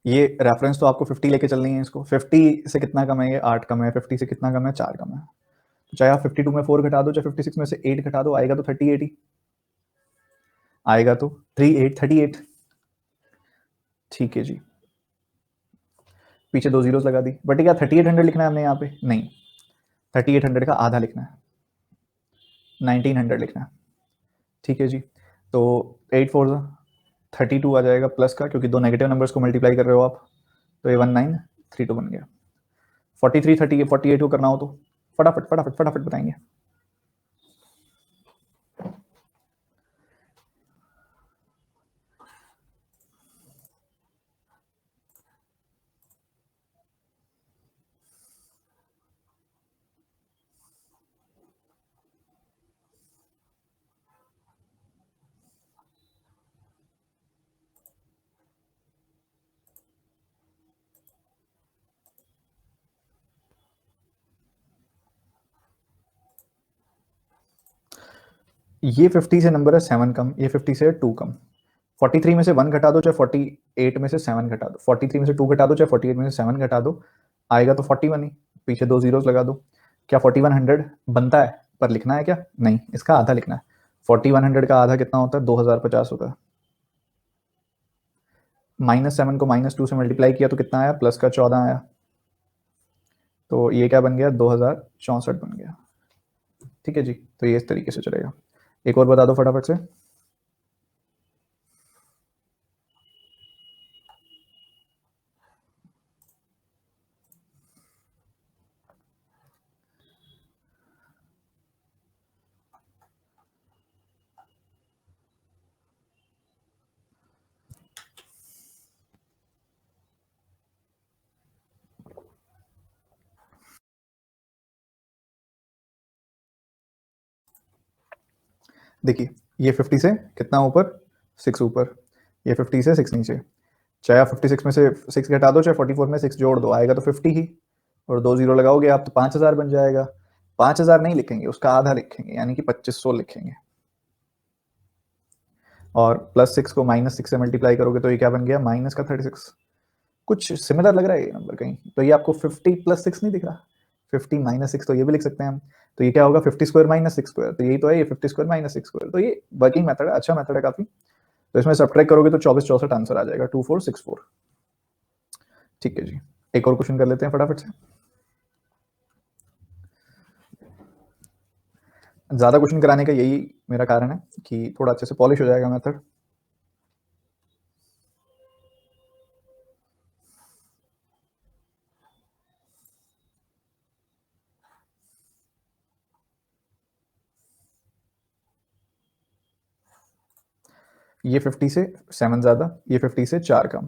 ये रेफरेंस तो आपको 50 लेके चलनी है। इसको 50 से कितना कम है, ये 8 कम है। 50 से कितना कम है, 4 कम है। तो चाहे आप 52 में 4 घटा दो, चाहे 56 में से 8 घटा दो, आएगा तो 38 ही आएगा। तो 38 ठीक है जी। पीछे 2 जीरोस लगा दी, बट क्या 3800 लिखना है हमने यहाँ पे? नहीं, 3800 का आधा लिखना है, 1900 लिखना है। ठीक है जी। तो 8 फोर 32 आ जाएगा प्लस का, क्योंकि दो नेगेटिव नंबर्स को मल्टीप्लाई कर रहे हो आप। तो ये 1932 बन गया। 43 30 48 को करना हो तो फटाफट फटाफट फटाफट बताएंगे। ये 50 से नंबर है 7 कम, ये 50 से 2 कम। 43 में से 1 घटा दो, चाहे 48 में से 7 घटा दो। 43 में से 2 घटा दो, चाहे 48 में से 7 घटा दो, आएगा तो 41 ही। पीछे 2 जीरोस लगा दो। क्या 4100 बनता है? पर लिखना है क्या? नहीं, इसका आधा लिखना है। 4100 का आधा कितना होता है? 2050 होता है। -7 को -2 से मल्टीप्लाई किया तो कितना आया? प्लस का 14 आया। तो ये क्या बन गया? 2064 बन गया। ठीक है जी। तो ये इस तरीके से चलेगा। एक और बता दो फटाफट से। देखिए, ये 50 से कितना ऊपर? 6 ऊपर। ये 50 से 6 नीचे। चाहे आप 56 में से 6 घटा दो, चाहे 44 में 6 जोड़ दो, आएगा तो 50 ही। और 2 जीरो लगाओगे आप तो 5000 बन जाएगा। 5000 नहीं लिखेंगे, उसका आधा लिखेंगे, यानी कि 2500 लिखेंगे। और +6 को -6 से मल्टीप्लाई करोगे तो ये क्या बन गया? माइनस का 36। कुछ सिमिलर लग रहा है ये नंबर कहीं? तो ये आपको 50 + 6 नहीं दिख रहा? 50 -6 तो ये भी लिख सकते हैं हम। तो ये क्या होगा? 50 स्क्वायर -6 स्क्वायर, तो यही तो है ये 50 स्क्वायर -6 स्क्वायर। तो ये वर्किंग मेथड है, अच्छा मेथड है काफी। तो इसमें सब्ट्रैक्ट करोगे तो 24 64 आंसर आ जाएगा, 2464। ठीक है जी। एक और क्वेश्चन कर लेते हैं फटाफट से। ज्यादा क्वेश्चन कराने का यही मेरा कारण है कि थोड़ा अच्छे से पॉलिश हो जाएगा मेथड। ये 50 से 7 ज्यादा, ये 50 से 4 कम।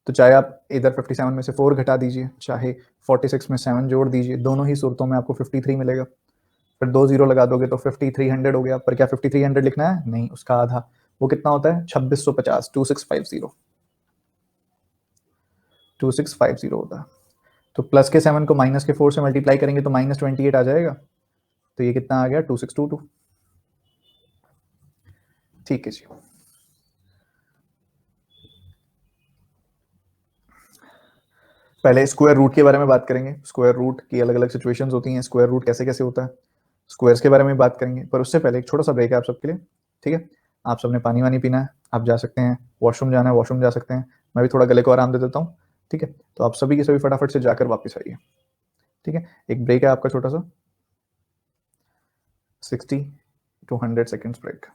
तो चाहे आप इधर 57 में से 4 घटा दीजिए, चाहे 46 में 7 जोड़ दीजिए, दोनों ही सूरतों में आपको 53 मिलेगा। फिर 2 जीरो लगा दोगे तो 5300 हो गया। पर क्या 5300 लिखना है? नहीं, उसका आधा। वो कितना होता है? 2650, 2650। 2650 होता है। तो प्लस के 7 को माइनस के 4 से मल्टीप्लाई करेंगे तो -28 आ जाएगा। तो ये कितना आ गया? 2622। ठीक है जी। पहले स्क्वायर रूट के बारे में बात करेंगे। स्क्वायर रूट की अलग अलग सिचुएशंस होती हैं, स्क्वायर रूट कैसे कैसे होता है, स्क्वायर्स के बारे में बात करेंगे। पर उससे पहले एक छोटा सा ब्रेक है आप सबके लिए। ठीक है, आप सबने पानी वानी पीना है, आप जा सकते हैं। वॉशरूम जाना है, वॉशरूम जा सकते हैं। मैं भी थोड़ा गले को आराम दे देता हूँ। ठीक है, तो आप सभी के सभी फटाफट से जाकर वापस आइए। ठीक है, एक ब्रेक है आपका छोटा सा, 60 to 100 सेकेंड्स ब्रेक।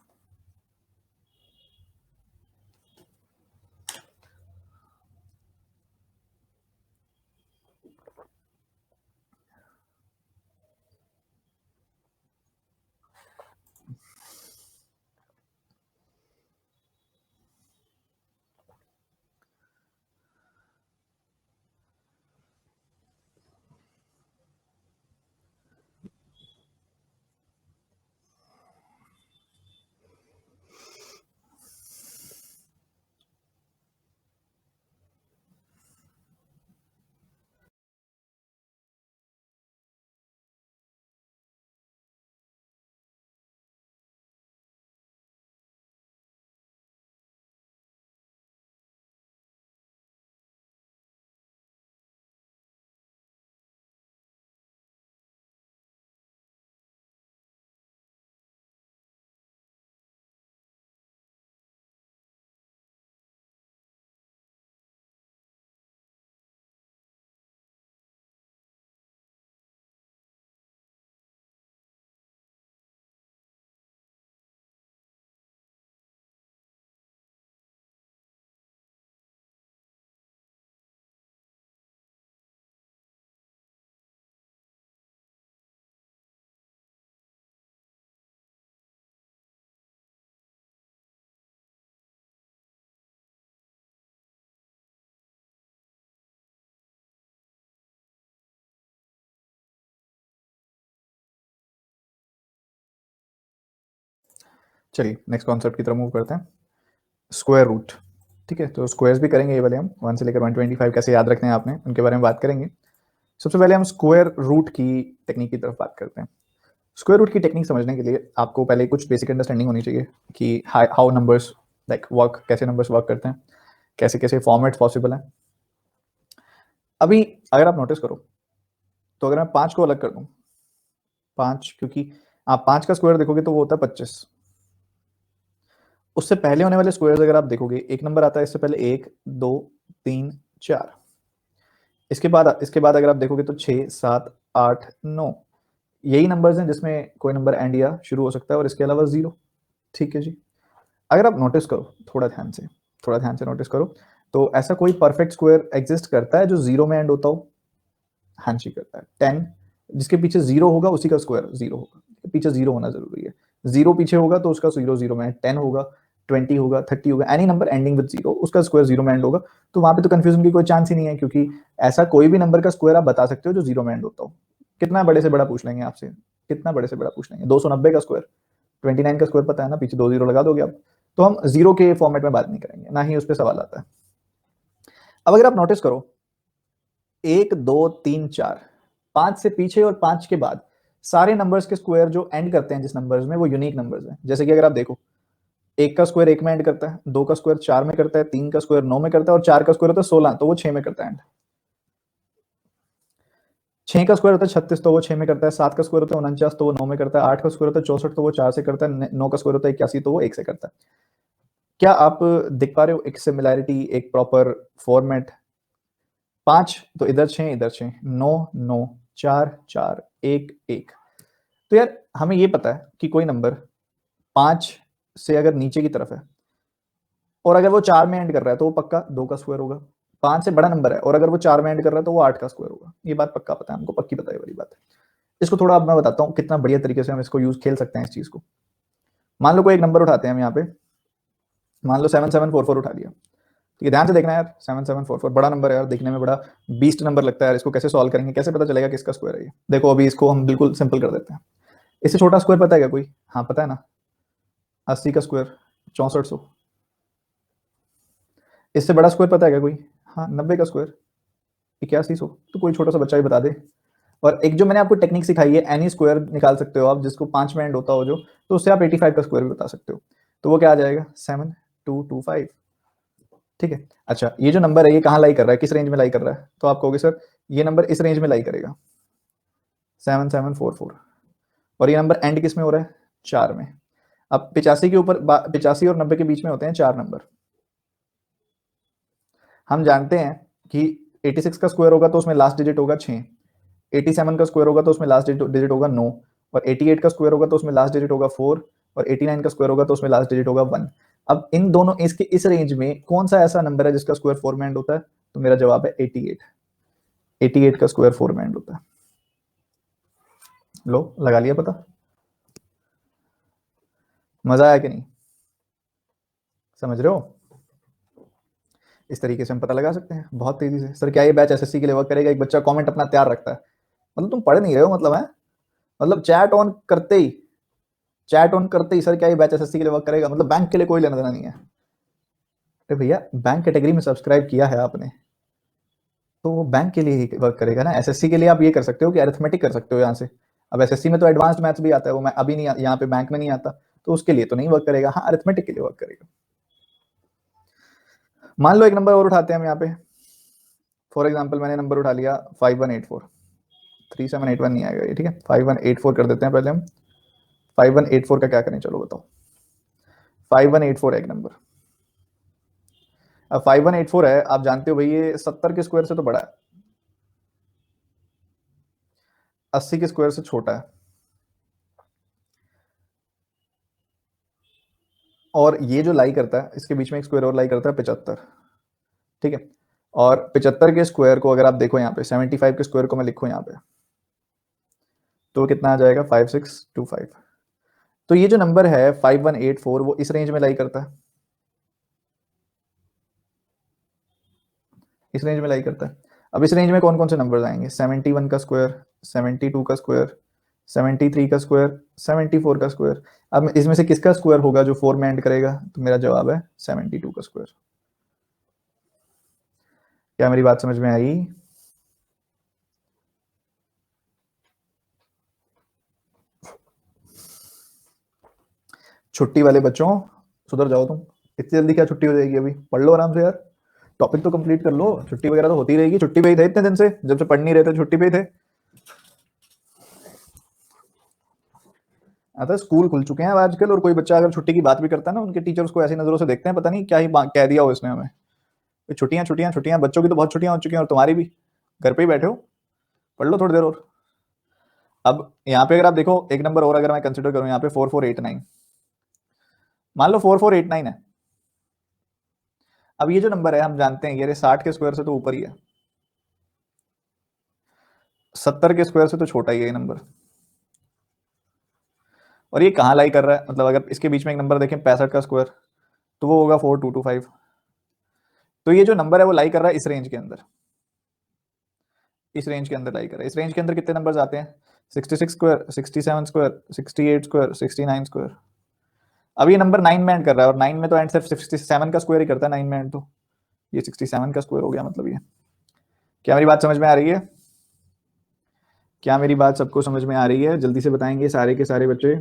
चलिए नेक्स्ट कॉन्सेप्ट की तरफ मूव करते हैं, स्क्वायर रूट। ठीक है, तो स्क्वायर्स भी करेंगे ये वाले हम 1 से लेकर 125 कैसे याद रखते हैं आपने, उनके बारे में बात करेंगे। सबसे पहले हम स्क्वायर रूट की टेक्निक की तरफ बात करते हैं। स्क्वायर रूट की टेक्निक समझने के लिए आपको पहले कुछ बेसिक अंडरस्टैंडिंग होनी चाहिए कि हाउ नंबर्स लाइक वर्क, कैसे नंबर्स वर्क करते हैं, कैसे कैसे फॉर्मेट्स पॉसिबल हैं। अभी अगर आप नोटिस करो तो अगर मैं 5 को अलग कर दूं, 5, क्योंकि आप 5 का स्क्वायर देखोगे तो वो होता है 25। उससे पहले होने वाले स्क्वायर्स अगर आप देखोगे, एक नंबर आता है इससे पहले 1 2 3 4। इसके बाद अगर आप देखोगे तो 6 7 8 9, यही नंबर्स हैं जिसमें कोई नंबर एंड या शुरू हो सकता है और इसके अलावा 0। ठीक है जी। अगर आप नोटिस करो थोड़ा ध्यान से नोटिस करो, तो ऐसा कोई परफेक्ट स्क्वायर एग्जिस्ट करता है जो 0 में एंड होता हो? हाँ जी करता है। 10 जिसके पीछे 0 होगा उसी का स्क्वायर 0 होगा, पीछे 0 होना जरूरी है। 0 पीछे होगा तो उसका 0 0 में है। 10 होगा, 20 होगा, 30 होगा, एनी नंबर एंडिंग विद 0 उसका स्क्वायर 0 में एंड होगा। तो वहां पे तो कंफ्यूजन की कोई चांस ही नहीं है, क्योंकि ऐसा कोई भी नंबर का स्क्वायर आप बता सकते हो जो 0 में एंड होता हो। कितना बड़े से बड़ा पूछ लेंगे आपसे, कितना बड़े से बड़ा पूछ लेंगे? 290 का स्क्वायर, 29 का स्क्वायर पता है ना, पीछे 2 0 लगा दोगे आप। तो हम 0 के फॉर्मेट में बात नहीं करेंगे, ना ही उस पर सवाल आता है। अब अगर आप नोटिस करो, 1 2 3 4, 5 से पीछे और 5 के बाद सारे नंबर्स के स्क्वायर जो एंड करते हैं जिस नंबर्स में, वो यूनिक नंबर्स हैं। जैसे कि अगर आप देखो, 1 का स्क्वायर 1 में एंड करता है, 2 का स्क्वायर 4 में करता है, 3 का स्क्वायर 9 में करता है और 4 का स्क्वायर होता है 16, तो वो 6 में करता है एंड। 6 का स्क्वायर होता है 36, तो वो 6 में करता है। 7 का स्क्वायर होता है 49, तो वो 9 में करता है। 8 का स्क्वायर होता है 64, तो वो 4 से करता है। 9 का स्क्वायर होता है 81, तो वो 1 से करता है। क्या आप देख पा रहे हो एक सिमिलैरिटी, एक प्रॉपर फॉर्मेट? 5 तो इधर 6 इधर 6, 9 9 4 4 1 1। तो यार हमें ये पता है कि कोई नंबर 5 से अगर नीचे की तरफ है और अगर वो 4 में एंड कर रहा है तो वो पक्का 2 का स्क्वायर होगा। 5 से बड़ा नंबर है और अगर वो 4 में एंड कर रहा है तो वो 8 का स्क्वायर होगा। ये बात पक्का पता है हमको, पक्की पता है वाली बात है। इसको थोड़ा अब मैं बताता हूँ कितना बढ़िया तरीके से हम इसको यूज खेल सकते हैं इस चीज को। मान लो कोई एक नंबर उठाते हैं हम यहाँ पे, मान लो 7744 उठा लिया। ठीक है, ध्यान से देखना यार, 7744 बड़ा नंबर है यार, देखने में बड़ा बीस्ट नंबर लगता है यार। इसको कैसे सॉल्व करेंगे, कैसे पता चलेगा किसका स्क्वायर है ये? देखो अभी इसको हम बिल्कुल सिंपल कर देते हैं। इससे छोटा स्क्वायर पता है क्या कोई? हाँ पता है ना, 80 का स्क्वायर 6400। इससे बड़ा स्क्वायर पता है क्या कोई? हाँ 90 का स्क्वायर 8100। तो कोई छोटा सा बच्चा ही बता दे। और एक जो मैंने आपको टेक्निक सिखाई है, एनी स्क्वायर निकाल सकते हो आप जिसको 5 में एंड होता हो जो, तो उससे आप 85 का स्क्वायर भी बता सकते हो। तो वो क्या आ जाएगा? 7225। ठीक है। अच्छा ये जो नंबर है ये कहाँ लाई कर रहा है, किस रेंज में लाई कर रहा है? तो आप कहोगे सर ये नंबर इस रेंज में लाई करेगा, 7744। और ये नंबर एंड किस में हो रहा है? 4 में। अब 85 के ऊपर 85 और 90 के बीच में होते हैं 4 नंबर। हम जानते हैं कि 86 का स्क्वायर होगा तो उसमें लास्ट डिजिट होगा 6, 87 का स्क्वायर होगा तो उसमें लास्ट डिजिट होगा 9, और 88 का स्क्वायर होगा तो उसमें लास्ट डिजिट होगा 4, और 89 का स्क्वायर होगा तो उसमें लास्ट डिजिट होगा 1। अब इन दोनों इसके इस रेंज में कौन सा ऐसा नंबर है जिसका स्क्वायर 4 में एंड होता है? तो मेरा जवाब है 88। 88 का स्क्वायर 4 में एंड होता है। लो लगा लिया पता। मजा आया कि नहीं? समझ रहे हो? इस तरीके से हम पता लगा सकते हैं बहुत तेजी से। सर क्या ये बैच एसएससी के लिए वर्क करेगा? एक बच्चा कमेंट अपना तैयार रखता है, मतलब तुम पढ़ नहीं रहे हो मतलब है, मतलब चैट ऑन करते ही सर क्या ये बैच एसएससी के लिए वर्क करेगा? मतलब बैंक के लिए कोई लेना देना नहीं है। अरे भैया बैंक कैटेगरी में सब्सक्राइब किया है आपने तो वो बैंक के लिए ही वर्क करेगा ना। एसएससी के लिए आप ये कर सकते हो कि अरिथमेटिक कर सकते हो यहाँ से। अब एसएससी में तो एडवांस्ड मैथ्स भी आता है, वो मैं अभी नहीं, यहाँ पे बैंक में नहीं आता, तो उसके लिए तो नहीं वर्क करेगा। हाँ अरिथमेटिक के लिए वर्क करेगा। मान लो एक नंबर और उठाते हैं हम यहाँ पे, फॉर एग्जाम्पल मैंने नंबर उठा लिया 5184। 3781 नहीं आएगा ये, ठीक है 5184 कर देते हैं पहले हम। 5184 का क्या करें चलो बताओ। 5184 है एक नंबर। अब 5184 है, आप जानते हो भाई ये 70 के स्क्वायर से तो बड़ा है, 80 के स्क्वायर से छोटा है, और ये जो लाई करता है इसके बीच में एक स्क्वायर और लाई करता है 75। ठीक है, और 75 के स्क्वायर को अगर आप देखो यहाँ पे, 75 के स्क्वायर को मैं लिखूं यहाँ पे, तो कितना आ जाएगा? 5625। तो ये जो नंबर है 5184 वो इस रेंज में लाई करता है, इस रेंज में लाई करता है। अब इस रेंज में कौन कौन से नंबर आएंगे? 71 का स्क्वायर, 72 का स्क्वायर, 73 का स्क्वायर, 74 का स्क्वायर। अब इसमें से किसका स्क्वायर होगा जो 4 में एंड करेगा? तो मेरा जवाब है 72 का स्क्वायर। क्या मेरी बात समझ में आई? छुट्टी वाले बच्चों सुधर जाओ तुम। इतनी जल्दी क्या छुट्टी हो जाएगी? अभी पढ़ लो आराम से यार, टॉपिक तो कंप्लीट कर लो। छुट्टी वगैरह तो होती रहेगी। छुट्टी पे ही थे इतने दिन से, जब से पढ़ नहीं रहे थे छुट्टी पे ही थे। आता स्कूल खुल चुके हैं अब आजकल, और कोई बच्चा अगर छुट्टी की बात भी करता है ना, उनके टीचर्स को ऐसी नजरों से देखते हैं, पता नहीं क्या ही कह दिया हो इसने हमें। छुट्टियां छुट्टियां छुट्टियां, बच्चों की तो बहुत छुट्टियां हो चुकी हैं, और तुम्हारी भी। घर पे ही बैठे हो, पढ़ लो थोड़ी देर और। अब यहाँ पे अगर आप देखो, एक नंबर और अगर मैं कंसिडर करूँ यहाँ पे 4489, मान लो 4489 है। अब ये जो नंबर है हम जानते हैं ये 60 के स्क्वायर से तो ऊपर ही है, 70 के स्क्वायर से तो छोटा ही है ये नंबर। और ये कहाँ लाई कर रहा है? मतलब अगर इसके बीच में एक नंबर देखें 65 का स्क्वायर, तो वो होगा 4225। तो ये जो नंबर है वो लाई कर रहा है इस रेंज के अंदर, इस रेंज के अंदर लाई कर रहा है। इस रेंज के अंदर कितने नंबर्स आते हैं? 66 स्क्वायर, 67 स्क्वायर, 68 स्क्वायर, 69 स्क्वायर। अब ये नंबर 9 में एंड कर रहा है, और 9 में तो एंड सिर्फ 67 का स्क्वायर ही करता है 9 में एंड, तो ये 67 का स्क्वायर हो गया मतलब ये। क्या मेरी बात समझ में आ रही है? क्या मेरी बात सबको समझ में आ रही है? जल्दी से बताएंगे सारे के सारे बच्चे।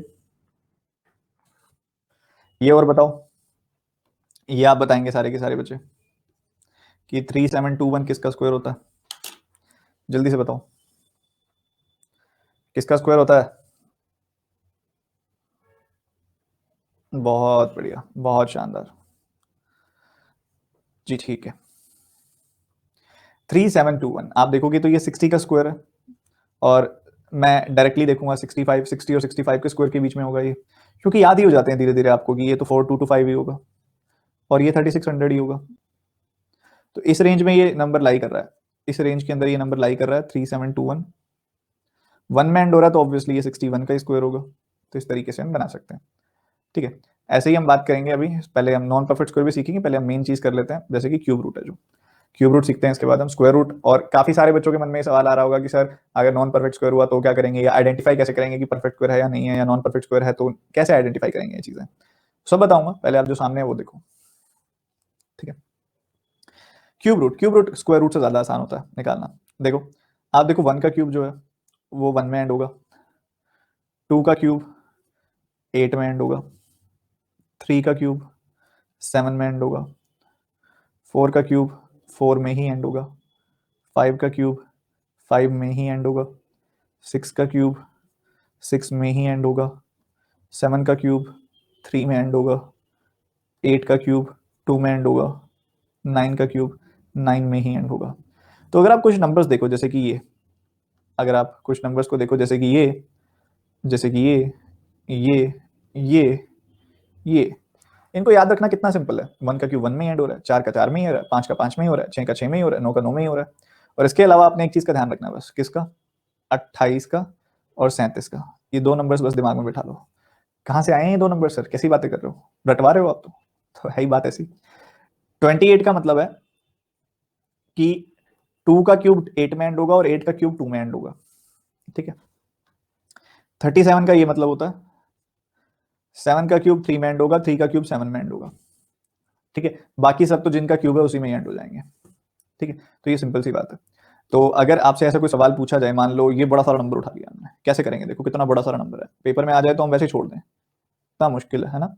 ये और बताओ, ये आप बताएंगे सारे के सारे बच्चे कि 3721 किसका स्क्वायर होता है? जल्दी से बताओ, किसका स्क्वायर होता है? बहुत बढ़िया, बहुत शानदार जी, ठीक है। 3721 आप देखोगे तो ये 60 का स्क्वायर है, और मैं डायरेक्टली देखूंगा 65, 60 और 65 के स्क्वायर के बीच में होगा ये, क्योंकि याद ही हो जाते हैं धीरे धीरे आपको कि ये तो 4225 ही होगा, और ये 3600 ही होगा। तो इस रेंज में ये नंबर लाई कर रहा है, इस रेंज के अंदर ये नंबर लाई कर रहा है 3721। वन में एंड हो रहा है तो ऑब्वियसली ये 61 का स्क्वायर होगा। तो इस तरीके से हम बना सकते हैं, ठीक है। ऐसे ही हम बात करेंगे अभी, पहले हम नॉन परफेक्ट स्क्वायर भी सीखेंगे, पहले हम मेन चीज कर लेते हैं, जैसे कि क्यूब रूट है जो, क्यूब रूट सीखते हैं, इसके बाद हम स्क्वायर रूट। और काफी सारे बच्चों के मन में सवाल आ रहा होगा कि सर अगर नॉन परफेक्ट स्क्वायर हुआ तो क्या करेंगे, या आइडेंटिफाई कैसे करेंगे कि परफेक्ट स्क्वायर है या नहीं है, या नॉन परफेक्ट स्क्वायर है तो कैसे आइडेंटिफाई करेंगे ये चीजें, सब बताऊंगा। पहले आप जो सामने है वो देखो, ठीक है। Cube root, cube root square root से ज्यादा आसान होता है निकालना। देखो, आप देखो 1 का क्यूब जो है वो 1 में एंड होगा, 2 का क्यूब 8 में एंड होगा, 3 का क्यूब 7 में एंड होगा, 4 का क्यूब 4 में ही एंड होगा, 5 का क्यूब 5 में ही एंड होगा, 6 का क्यूब 6 में ही एंड होगा, 7 का क्यूब 3 में एंड होगा, 8 का क्यूब 2 में एंड होगा, 9 का क्यूब 9 में ही एंड होगा। तो अगर आप कुछ नंबर्स देखो जैसे कि ये, अगर आप कुछ नंबर्स को देखो जैसे कि ये, जैसे कि ये ये ये, इनको याद रखना कितना सिंपल है। 1 का क्यूब 1 में एंड हो रहा है, 4 का 4 में ही हो रहा है, 5 का 5 में ही हो रहा है, 6 का 6 में ही हो रहा है, 9 का 9 में ही हो रहा है। और इसके अलावा आपने एक चीज का ध्यान रखना है बस, किसका? 28 का और 37 का। ये दो नंबर्स बस दिमाग में बैठा लो। कहाँ से आए हैं ये दो नंबर सर? कैसी बातें कर रहे हो, रटवा रहे हो आप? तो है ही बात ऐसी। 28 का मतलब है कि 2 का क्यूब 8 में एंड होगा और 8 का क्यूब 2 में एंड होगा, ठीक है। 37 का ये मतलब होता है 7 का क्यूब 3 में एंड होगा, 3 का क्यूब 7 में एंड होगा, ठीक है। बाकी सब तो जिनका क्यूब है उसी में एंड हो जाएंगे, ठीक है। तो ये सिंपल सी बात है। तो अगर आपसे ऐसा कोई सवाल पूछा जाए, मान लो ये बड़ा सारा नंबर उठा लिया हमने, कैसे करेंगे? देखो कितना बड़ा सारा नंबर है, पेपर में आ जाए तो हम वैसे ही छोड़ दें, इतना मुश्किल है ना।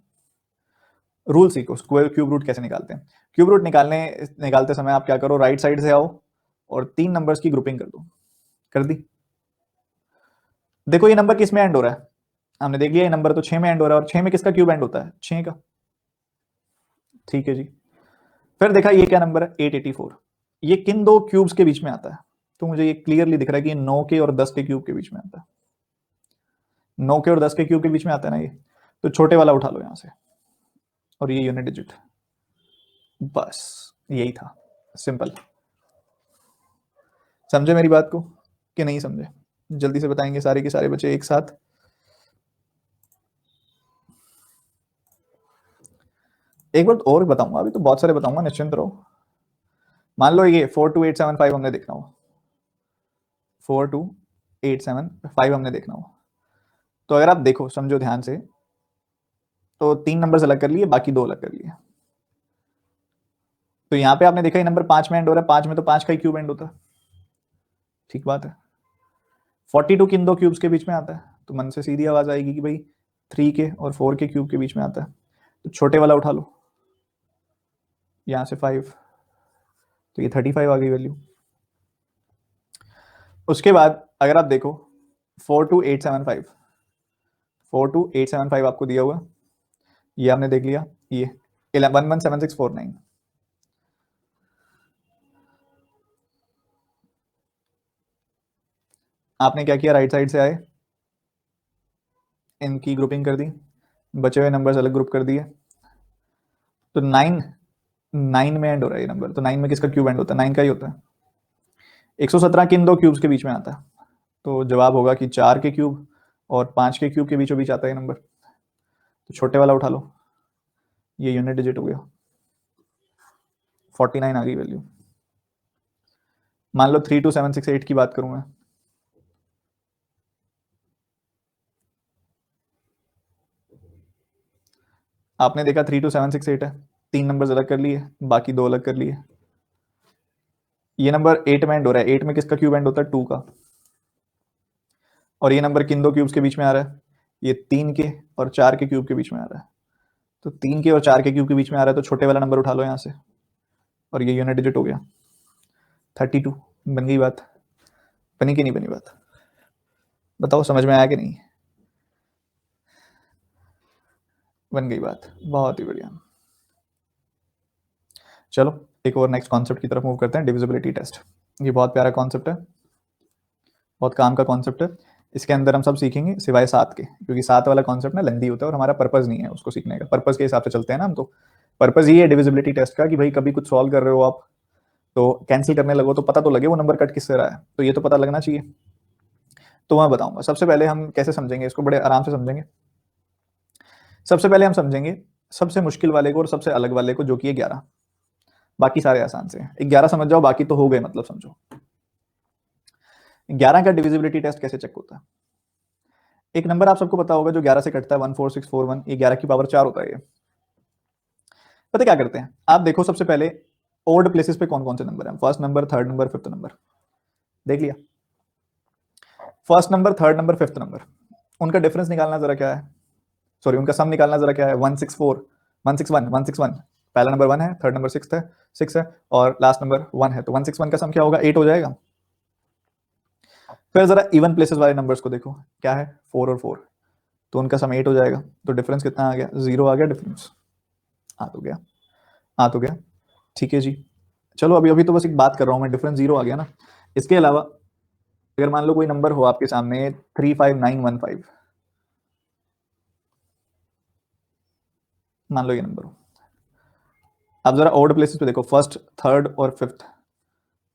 रूल सीखो, स्क्वायर क्यूब रूट कैसे निकालते हैं। क्यूब रूट निकालते समय आप क्या करो, राइट साइड से आओ और 3 नंबर्स की ग्रुपिंग कर दो। कर दी? देखो ये नंबर किस में एंड हो रहा है, हमने देख लिया ये नंबर तो 6 में एंड हो रहा है, और 6 में किसका क्यूब एंड होता है? 6 का, ठीक है जी। फिर देखा ये क्या नंबर है, 884। ये किन दो क्यूब्स के बीच में आता है? तो मुझे ये क्लियरली दिख रहा है कि 9 के और 10 के क्यूब के बीच में आता है। 9 के और 10 के क्यूब के बीच में आता है ना ये, तो छोटे वाला उठा लो यहां से, और ये यूनिट डिजिट, बस यही था, सिंपल। समझे मेरी बात को कि नहीं समझे? जल्दी से बताएंगे सारे के सारे बच्चे एक साथ। एक बार और बताऊंगा, अभी तो बहुत सारे बताऊंगा, निश्चिंत रहो। मान लो ये 42875 हमने देखना हो, 42875 हमने देखना हो, तो अगर आप देखो, समझो ध्यान से, तो 3 नंबर अलग कर लिए, बाकी 2 अलग कर लिए। तो यहाँ पे आपने देखा ये नंबर 5 में एंड हो रहा है, 5 में तो 5 का ही क्यूब एंड होता है। ठीक बात है। 42 किन दो क्यूब्स के बीच में आता है? तो मन से सीधी आवाज आएगी कि भाई 3 के और 4 के क्यूब के बीच में आता है। तो छोटे वाला उठा लो, यहाँ से 5, तो ये 35 आ गई वैल्यू। उसके बाद अगर आप देखो 42875, 42875 आपको दिया हुआ, ये आपने देख लिया, ये 117649। आपने क्या किया, राइट साइड से आए, इनकी ग्रुपिंग कर दी, बचे हुए नंबर्स अलग ग्रुप कर दिए। तो 9 में एंड हो रहा है ये नंबर, तो 9 में किसका क्यूब एंड होता है? 9 का ही होता है। 117 किन दो क्यूब्स के बीच में आता है? तो जवाब होगा कि 4 के क्यूब और 5 के क्यूब के बीचों बीच आता है ये नंबर। तो छोटे वाला उठा लो, ये यूनिट डिजिट हो गया, 49 आ गई वैल्यू। मान लो 32768 की बात करूं मैं, आपने देखा 32768 है, 3 नंबर अलग कर लिए, बाकी 2 अलग कर लिए। ये नंबर 8 में एंड हो रहा है, 8 में किसका क्यूब एंड होता है? 2 का। और ये नंबर किन दो क्यूब्स के बीच में आ रहा है? ये 3 के और 4 के क्यूब के बीच में आ रहा है। तो 3 के और 4 के क्यूब के बीच में आ रहा है, तो छोटे वाला नंबर उठा लो यहाँ से, और ये यूनिट डिजिट हो गया 32। बन गई बात? बनी कि नहीं बनी बात? बताओ, समझ में आया कि नहीं? बन गई बात, बहुत ही बढ़िया। चलो एक और नेक्स्ट कॉन्सेप्ट की तरफ मूव करते हैं, डिविजिबिलिटी टेस्ट। ये बहुत प्यारा कॉन्सेप्ट है, बहुत काम का कॉन्सेप्ट है। इसके अंदर हम सब सीखेंगे सिवाय 7 के, क्योंकि 7 वाला कॉन्सेप्ट ना लेंदी होता है और हमारा पर्पज नहीं है उसको सीखने का। पर्पज के हिसाब से चलते हैं ना हम, तो पर्पज ये है डिविजिबिलिटी टेस्ट का कि भाई कभी कुछ सॉल्व कर रहे हो आप, तो कैंसिल करने लगो तो पता तो लगे वो नंबर कट किससे रहा है, तो ये तो पता लगना चाहिए। तो मैं बताऊंगा सबसे पहले हम कैसे समझेंगे इसको, बड़े आराम से समझेंगे। सबसे पहले हम समझेंगे सबसे मुश्किल वाले को और सबसे अलग वाले को, जो कि है 11। बाकी सारे आसान से हैं, 11 समझ जाओ, बाकी तो हो गए, मतलब समझो। 11 का डिविजिबिलिटी टेस्ट कैसे चेक होता है? एक नंबर आप सबको पता होगा जो 11 से कटता है, 14641, ये 11 की पावर 4 होता है ये। पता क्या करते हैं, आप देखो सबसे पहले ओड प्लेसेस पे कौन कौन से नंबर हैं, first number, third number, fifth number. देख लिया? First number, third number, fifth number, उनका डिफरेंस निकालना जरा क्या है, सॉरी उनका सम निकालना जरा क्या है? 164, 161, 161। पहला नंबर 1 है, थर्ड नंबर 6 है और लास्ट नंबर 1 है, तो 161 का सम क्या होगा? 8 हो जाएगा। फिर जरा इवन प्लेसेस वाले नंबर्स को देखो, क्या है? 4 और 4, तो उनका सम 8 हो जाएगा। तो डिफरेंस कितना आ गया? 0 आ गया डिफरेंस। आ तो गया, आ तो गया। ठीक है जी, चलो अभी अभी तो बस एक बात कर रहा हूँ मैं, डिफरेंस 0 आ गया ना। इसके अलावा अगर मान लो कोई नंबर हो आपके सामने 35915, मान लो ये नंबर हो, आप जरा ऑड प्लेसेस पे देखो, फर्स्ट, थर्ड और फिफ्थ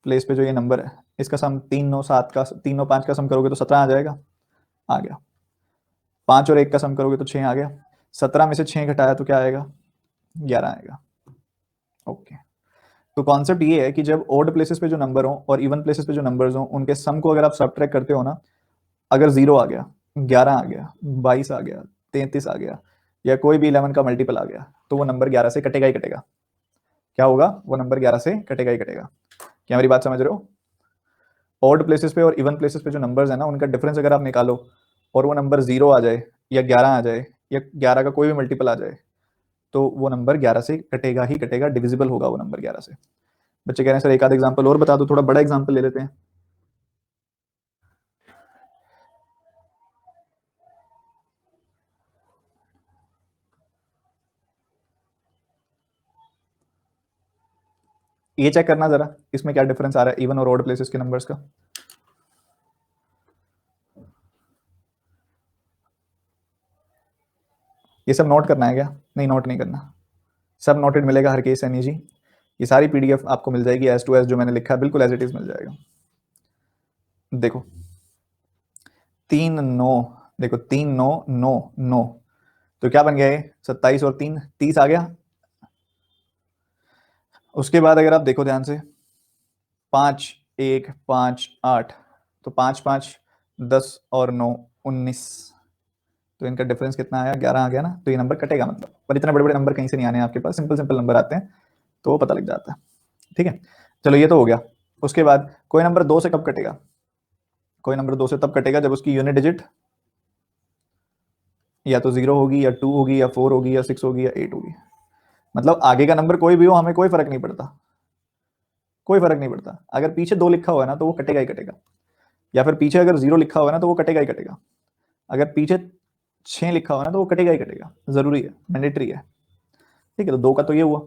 प्लेस पे जो ये नंबर है, इसका सम 397 का, 395 का सम करोगे तो 17 आ जाएगा। आ गया। 5 और 1 का सम करोगे तो 6 आ गया। 17 में से 6 घटाया तो क्या आएगा? 11 आएगा। ओके। तो कॉन्सेप्ट ये है कि जब ऑड प्लेसेस पे जो नंबर हो और इवन प्लेसेस पे जो नंबर्स हो, उनके सम को अगर आप सब्ट्रैक्ट करते हो ना, अगर 0 आ गया, 11 आ गया, 22 आ गया, 33 आ गया, या कोई भी 11 का मल्टीपल आ गया, तो वो नंबर 11 से कटेगा ही कटेगा। क्या होगा? वो नंबर 11 से कटेगा ही कटेगा। क्या मेरी बात समझ रहे हो? ऑड प्लेसेस पे और इवन प्लेसेस पे जो नंबर्स है ना, उनका डिफरेंस अगर आप निकालो और वो नंबर 0 आ जाए या 11 आ जाए या 11 का कोई भी मल्टीपल आ जाए, तो वो नंबर 11 से कटेगा ही कटेगा, डिविजिबल होगा वो नंबर 11 से। बच्चे कह रहे हैं सर एक आध एग्जांपल और बता दो, थोड़ा बड़ा एग्जांपल ले लेते हैं। ये चेक करना जरा, इसमें क्या डिफरेंस आ रहा है इवन और ऑड प्लेसेस के नंबर्स का। ये सब नोट करना है क्या? नहीं, नोट नहीं करना, सब नोटेड मिलेगा हर केस एनी जी। ये सारी पीडीएफ आपको मिल जाएगी एज टू एज, जो मैंने लिखा है बिल्कुल एज इट इज मिल जाएगा। देखो 3 9, देखो 3 9 9 9, तो क्या बन गया ये? 27 और 3 30 आ गया। उसके बाद अगर आप देखो ध्यान से, 5 1 5 8, तो 5 5 10 और 9 19, तो इनका डिफरेंस कितना आया, 11 आ गया ना, तो ये नंबर कटेगा मतलब। पर इतने बड़े बड़े नंबर कहीं से नहीं आने आपके पास, सिंपल सिंपल नंबर आते हैं, तो वो पता लग जाता है। ठीक है, चलो ये तो हो गया। उसके बाद कोई नंबर 2 से कब कटेगा? कोई नंबर 2 से तब कटेगा जब उसकी यूनिट डिजिट या तो 0 होगी या 2 होगी या 4 होगी या 6 होगी या 8 होगी। मतलब आगे का नंबर कोई भी हो, हमें कोई फर्क नहीं पड़ता, कोई फर्क नहीं पड़ता। अगर पीछे 2 लिखा हुआ है ना तो वो कटेगा ही कटेगा, या फिर पीछे अगर 0 लिखा हुआ है ना तो वो कटेगा ही कटेगा। अगर पीछे 6 लिखा हुआ है ना तो वो कटेगा ही कटेगा, जरूरी है, मैंडेटरी है। ठीक है, तो 2 का तो ये हुआ।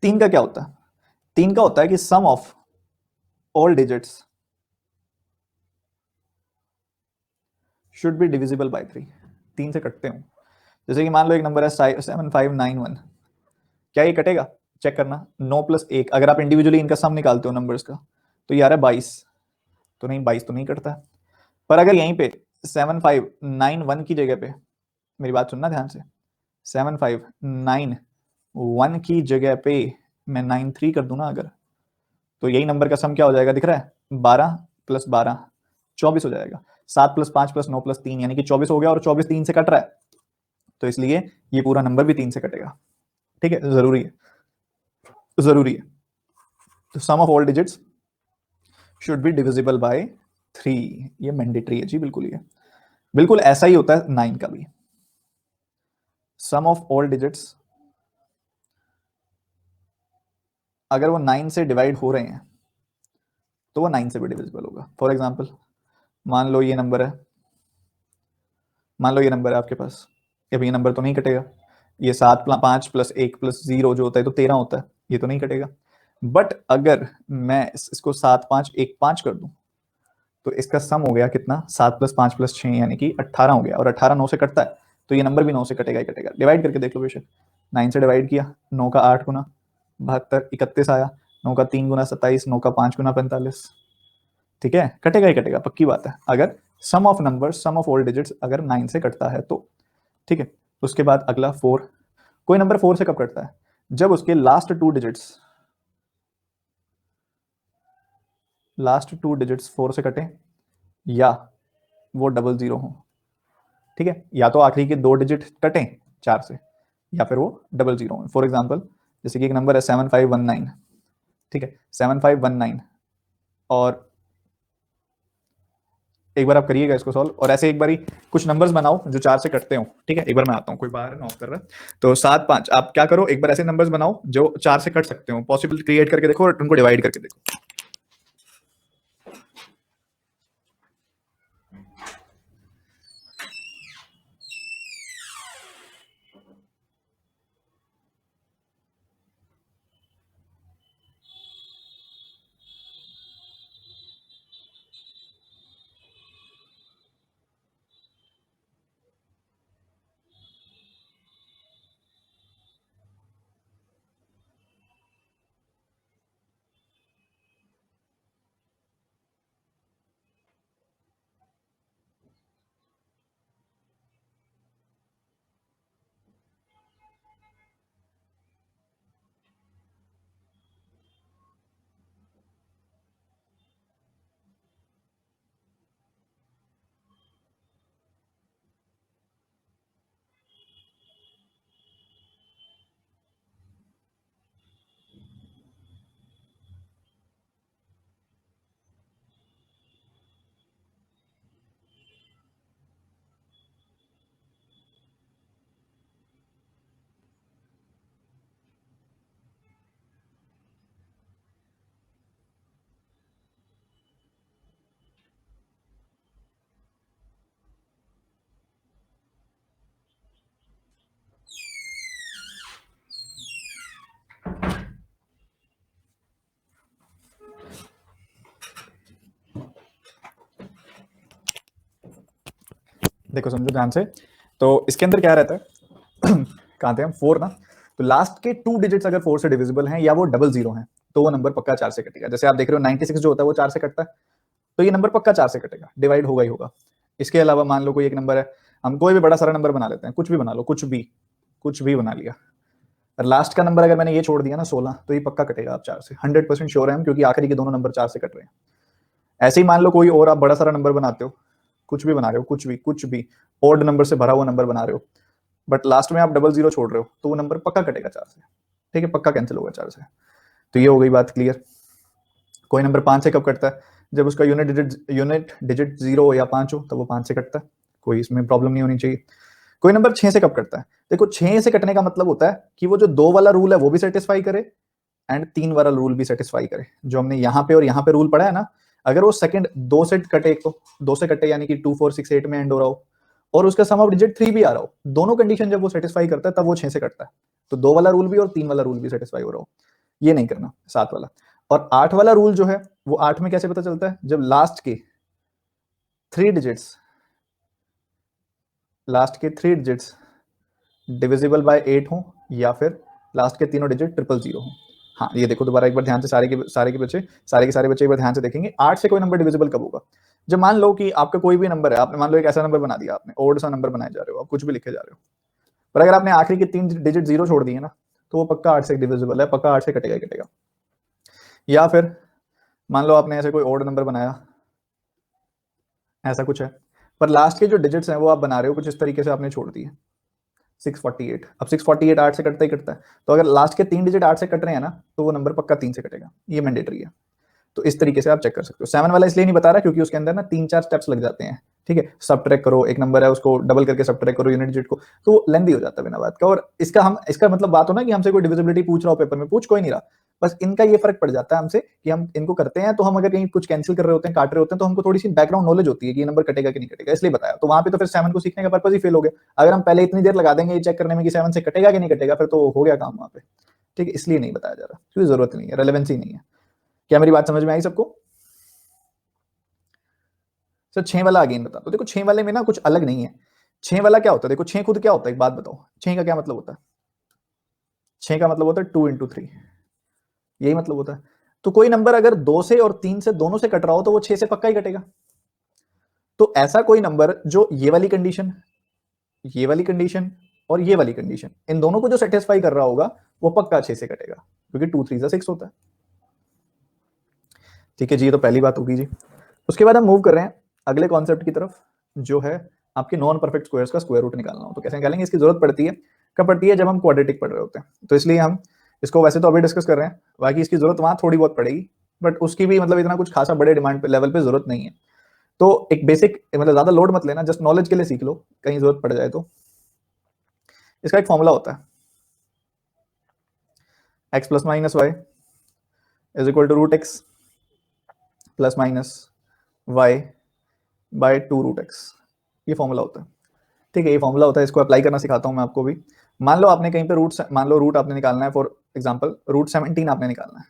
3 का क्या होता है? 3 का होता है कि sum of all digits should be divisible by 3। 3 से कटते हो। जैसे कि मान लो एक नंबर है 7591, क्या ये कटेगा? चेक करना, 9 + 1, अगर आप इंडिविजुअली इनका सम निकालते हो नंबर्स का तो ये आ रहा है 22, तो नहीं 22 तो नहीं कटता है। पर अगर यहीं पे 7591 की जगह पे, मेरी बात सुनना ध्यान से, 7591 की जगह पे मैं 93 कर दूं ना अगर, तो यही नंबर का सम क्या हो जाएगा दिख रहा है? 12 + 12 24 हो जाएगा। 7 + 5 + 9 + 3 यानी कि 24 हो गया, और 24 3 से कट रहा है, तो इसलिए ये पूरा नंबर भी 3 से कटेगा। ठीक है, जरूरी है, जरूरी है। तो sum of all digits should be divisible by 3, ये मैंडेटरी है जी, बिल्कुल ये बिल्कुल ऐसा ही होता है 9 का भी। सम ऑफ ऑल डिजिट्स अगर वो 9 से डिवाइड हो रहे हैं तो वो 9 से भी डिविजिबल होगा। फॉर एग्जाम्पल मान लो ये नंबर है, मान लो ये नंबर है आपके पास, अब ये नंबर तो नहीं कटेगा। ये 5 + 1 + 0 जो होता है तो 13 होता है, ये तो नहीं कटेगा। बट अगर मैं इसको 7 5 1 5 कर दूं तो इसका सम हो गया कितना? 7 + 5 + 6 यानी कि 18 हो गया, और 18 9 से कटता है, तो ये नंबर भी 9 से कटेगा ही कटेगा। डिवाइड करके देख लो बेशक, 9 से डिवाइड किया, 9 का 8 गुना 72 31 आया, 9 का 3 गुना 27, 9 का 5 गुना 45। ठीक है, कटेगा ही कटेगा, पक्की बात है, अगर sum of number, sum of all digits अगर 9 से कटता है तो। ठीक है, उसके बाद अगला 4। कोई नंबर 4 से कब कटता है? जब उसके लास्ट 2 डिजिट्स, लास्ट 2 डिजिट्स 4 से कटे, या वो 00 हो। ठीक है, या तो आखिरी के 2 डिजिट कटें 4 से, या फिर वो 00 हो। फॉर एग्जाम्पल जैसे कि एक नंबर है 7519, ठीक है 7519, और एक बार आप करिएगा इसको सॉल्व, और ऐसे एक बार ही कुछ नंबर्स बनाओ जो 4 से कटते हो। ठीक है, एक बार मैं आता हूँ, कोई बाहर नॉक कर रहा है। तो 7 5, आप क्या करो, एक बार ऐसे नंबर्स बनाओ जो 4 से कट सकते हो, पॉसिबल क्रिएट करके देखो और उनको डिवाइड करके देखो। देखो समझो ध्यान से, तो इसके अंदर क्या रहता है कहाँ थे हम, 4 ना, तो लास्ट के 2 डिजिट्स अगर 4 से डिविजिबल हैं या वो 00 हैं तो वो नंबर पक्का 4 से कटेगा। जैसे आप देख रहे हो 96 जो होता है वो 4 से कटता है, तो ये नंबर पक्का 4 से कटेगा, डिवाइड होगा ही होगा। इसके अलावा मान लो कोई एक नंबर है, हम कोई भी बड़ा सारा नंबर बना लेते हैं, कुछ भी बना लो, कुछ भी बना लिया, और लास्ट का नंबर अगर मैंने ये छोड़ दिया ना 16, तो ये पक्का कटेगा आप 4 से, 100% श्योर है हम, क्योंकि आखिरी के दोनों नंबर 4 से कट रहे हैं। ऐसे ही मान लो कोई और आप बड़ा सारा नंबर बनाते हो, कुछ भी बना रहे हो, कुछ भी ऑड नंबर से भरा हुआ नंबर बना रहे हो, बट लास्ट में आप डबल जीरो छोड़ रहे हो तो वो नंबर पक्का कटेगा 4 से, ठीक है, पक्का कैंसिल होगा 4 से। तो ये हो गई बात क्लियर। कोई नंबर 5 से कब कटता है? जब उसका यूनिट डिजिट 0 या 5 हो, तब वो 5 से कटता है, कोई इसमें प्रॉब्लम नहीं होनी चाहिए। कोई नंबर 6 से कब कटता है? देखो 6 से कटने का मतलब होता है कि वो जो 2 वाला रूल है वो भी सेटिस्फाई करे एंड 3 वाला रूल भी सेटिस्फाई करे। जो हमने यहाँ पे और यहाँ पे रूल पढ़ा है ना, अगर वो सेकंड 2 से कटे, तो 2 से कटे यानी कि 2 4 6 8 में एंड हो रहा हो और उसका सम ऑफ डिजिट 3 भी आ रहा हो, दोनों कंडीशन जब वो सेटिस्फाई करता है तब वो 6 से कटता है। तो 2 वाला रूल भी और 3 वाला रूल भी सेटिस्फाई हो रहा हो, ये नहीं करना 7 वाला। और 8 वाला रूल जो है वो 8 में कैसे पता चलता है? जब लास्ट के 3 डिजिट्स डिविजिबल बाय 8 हो या फिर लास्ट के तीनों डिजिट 000 हो। हाँ ये देखो दोबारा एक बार ध्यान से, सारे के सारे बच्चे एक बार ध्यान से देखेंगे 8 से कोई नंबर डिविजिबल कब होगा? जब मान लो कि आपका कोई भी नंबर है, आपने मान लो एक ऐसा नंबर बना दिया, आपने ओड सा नंबर बनाए जा रहे हो, आप कुछ भी लिखे जा रहे हो, पर अगर आपने आखिरी के 3 डिजिट 0 छोड़ दिए ना, तो वो पक्का 8 से डिविजिबल है, पक्का 8 से कटेगा ही कटेगा। या फिर मान लो आपने ऐसे कोई ओड नंबर बनाया, ऐसा कुछ है, पर लास्ट के जो डिजिट्स हैं वो आप बना रहे हो कुछ इस तरीके से, आपने छोड़ दिए 648। अब 648 8 से कटता ही कटता है, तो अगर लास्ट के 3 डिजिट 8 से कट रहे हैं ना, तो वो नंबर पक्का 3 से कटेगा, ये मैंडेटरी है। तो इस तरीके से आप चेक कर सकते हो। 7 वाला इसलिए नहीं बता रहा क्योंकि उसके अंदर ना 3-4 स्टेप्स लग जाते हैं, ठीक है, सबट्रैक्ट करो, एक नंबर है उसको डबल करके सबट्रैक्ट करो यूनिट डिजिट को, तो लेंदी हो जाता है बिना बात का। और इसका मतलब बात हो ना कि हमसे कोई डिविजिबिलिटी पूछ रहा हो पेपर में, पूछ कोई नहीं रहा, बस इनका ये फर्क पड़ जाता है हमसे कि हम इनको करते हैं, तो हम अगर कहीं कुछ कैंसिल कर रहे होते हैं, काट रहे होते हैं, तो हमको थोड़ी सी बैकग्राउंड नॉलेज होती है कि ये नंबर कटेगा कि नहीं कटेगा, इसलिए बताया। तो वहां पे तो फिर 7 को सीखने का पर्पज ही फेल हो गया। अगर हम पहले इतनी देर लगा देंगे ये चेक करने में कि 7 से कटेगा कि नहीं कटेगा, फिर तो हो गया काम वहां पे, ठीक है, इसलिए नहीं बताया जा रहा, क्योंकि जरूरत नहीं है, रेलेवेंसी नहीं है। क्या मेरी बात समझ में आई सबको? सर 6 वाला अगेन बता दो। देखो 6 वाले में ना कुछ अलग नहीं है। 6 वाला क्या होता है? देखो 6 खुद क्या होता है, एक बात बताओ, 6 का क्या मतलब होता है? 6 का मतलब होता है 2 इंटू 3, यही मतलब होता है। तो कोई नंबर अगर 2 से और 3 से दोनों से कट रहा हो तो वो 6 से पक्का ही कटेगा। तो ऐसा कोई नंबर जो ये वाली कंडीशन और ये वाली कंडीशन, इन दोनों को जो सेटिस्फाई कर रहा होगा वो पक्का 6 से कटेगा, क्योंकि 2 3 6 होता है। ठीक है जी, ये तो पहली बात होगी जी। उसके बाद हम मूव कर रहे हैं अगले कॉन्सेप्ट की तरफ, जो है आपके नॉन परफेक्ट स्क्वायर्स का स्क्वायर रूट निकालना हो। तो कैसे निकालेंगे? इसकी जरूरत पड़ती है, कब पड़ती है? जब हम क्वाड्रेटिक पढ़ रहे होते हैं। तो इसलिए हम इसको वैसे तो अभी डिस्कस कर रहे हैं, बाकी इसकी जरूरत वहां थोड़ी बहुत पड़ेगी, बट उसकी भी मतलब इतना कुछ खासा बड़े डिमांड पे लेवल पे जरूरत नहीं है। तो एक बेसिक, मतलब ज्यादा लोड मत लेना, जस्ट नॉलेज के लिए सीख लो, कहीं जरूरत पड़ जाए तो। इसका एक फॉर्मूला होता है, x plus minus Y is equal to root X plus minus Y by 2 root X. ये फॉर्मूला होता है, ठीक है, ये फॉर्मूला होता है। इसको अप्लाई करना सिखाता हूं मैं आपको भी। मान लो आपने कहीं पे मान लो रूट आपने निकालना है, फॉर एग्जांपल रूट 17 आपने निकालना है,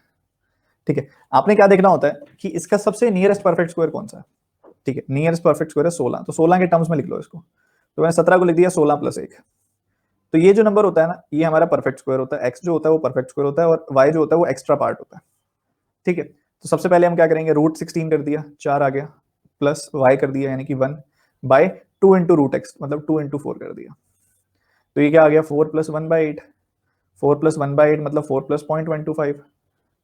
ठीक है। आपने क्या देखना होता है कि इसका सबसे नियरेस्ट परफेक्ट स्क्वायर कौन सा है, ठीक है। नियरेस्ट परफेक्ट स्क्वायर है 16, तो 16 के टर्म्स में लिख लो इसको। तो मैंने 17 को लिख दिया 16 प्लस 1। तो ये जो नंबर होता है ना, ये हमारा परफेक्ट स्क्वायर होता है। एक्स जो होता है वो परफेक्ट स्क्वायर होता है, और वाई जो होता है वो एक्स्ट्रा पार्ट होता है, ठीक है। तो सबसे पहले हम क्या करेंगे, रूट 16 कर दिया, 4 आ गया, प्लस वाई कर दिया यानी कि 1 बाय 2 इंटू रूट एक्स, मतलब 2 इंटू 4 कर दिया। तो ये क्या आ गया, 4 प्लस 1/8। 4 प्लस 1/8 मतलब 4 प्लस 0.125,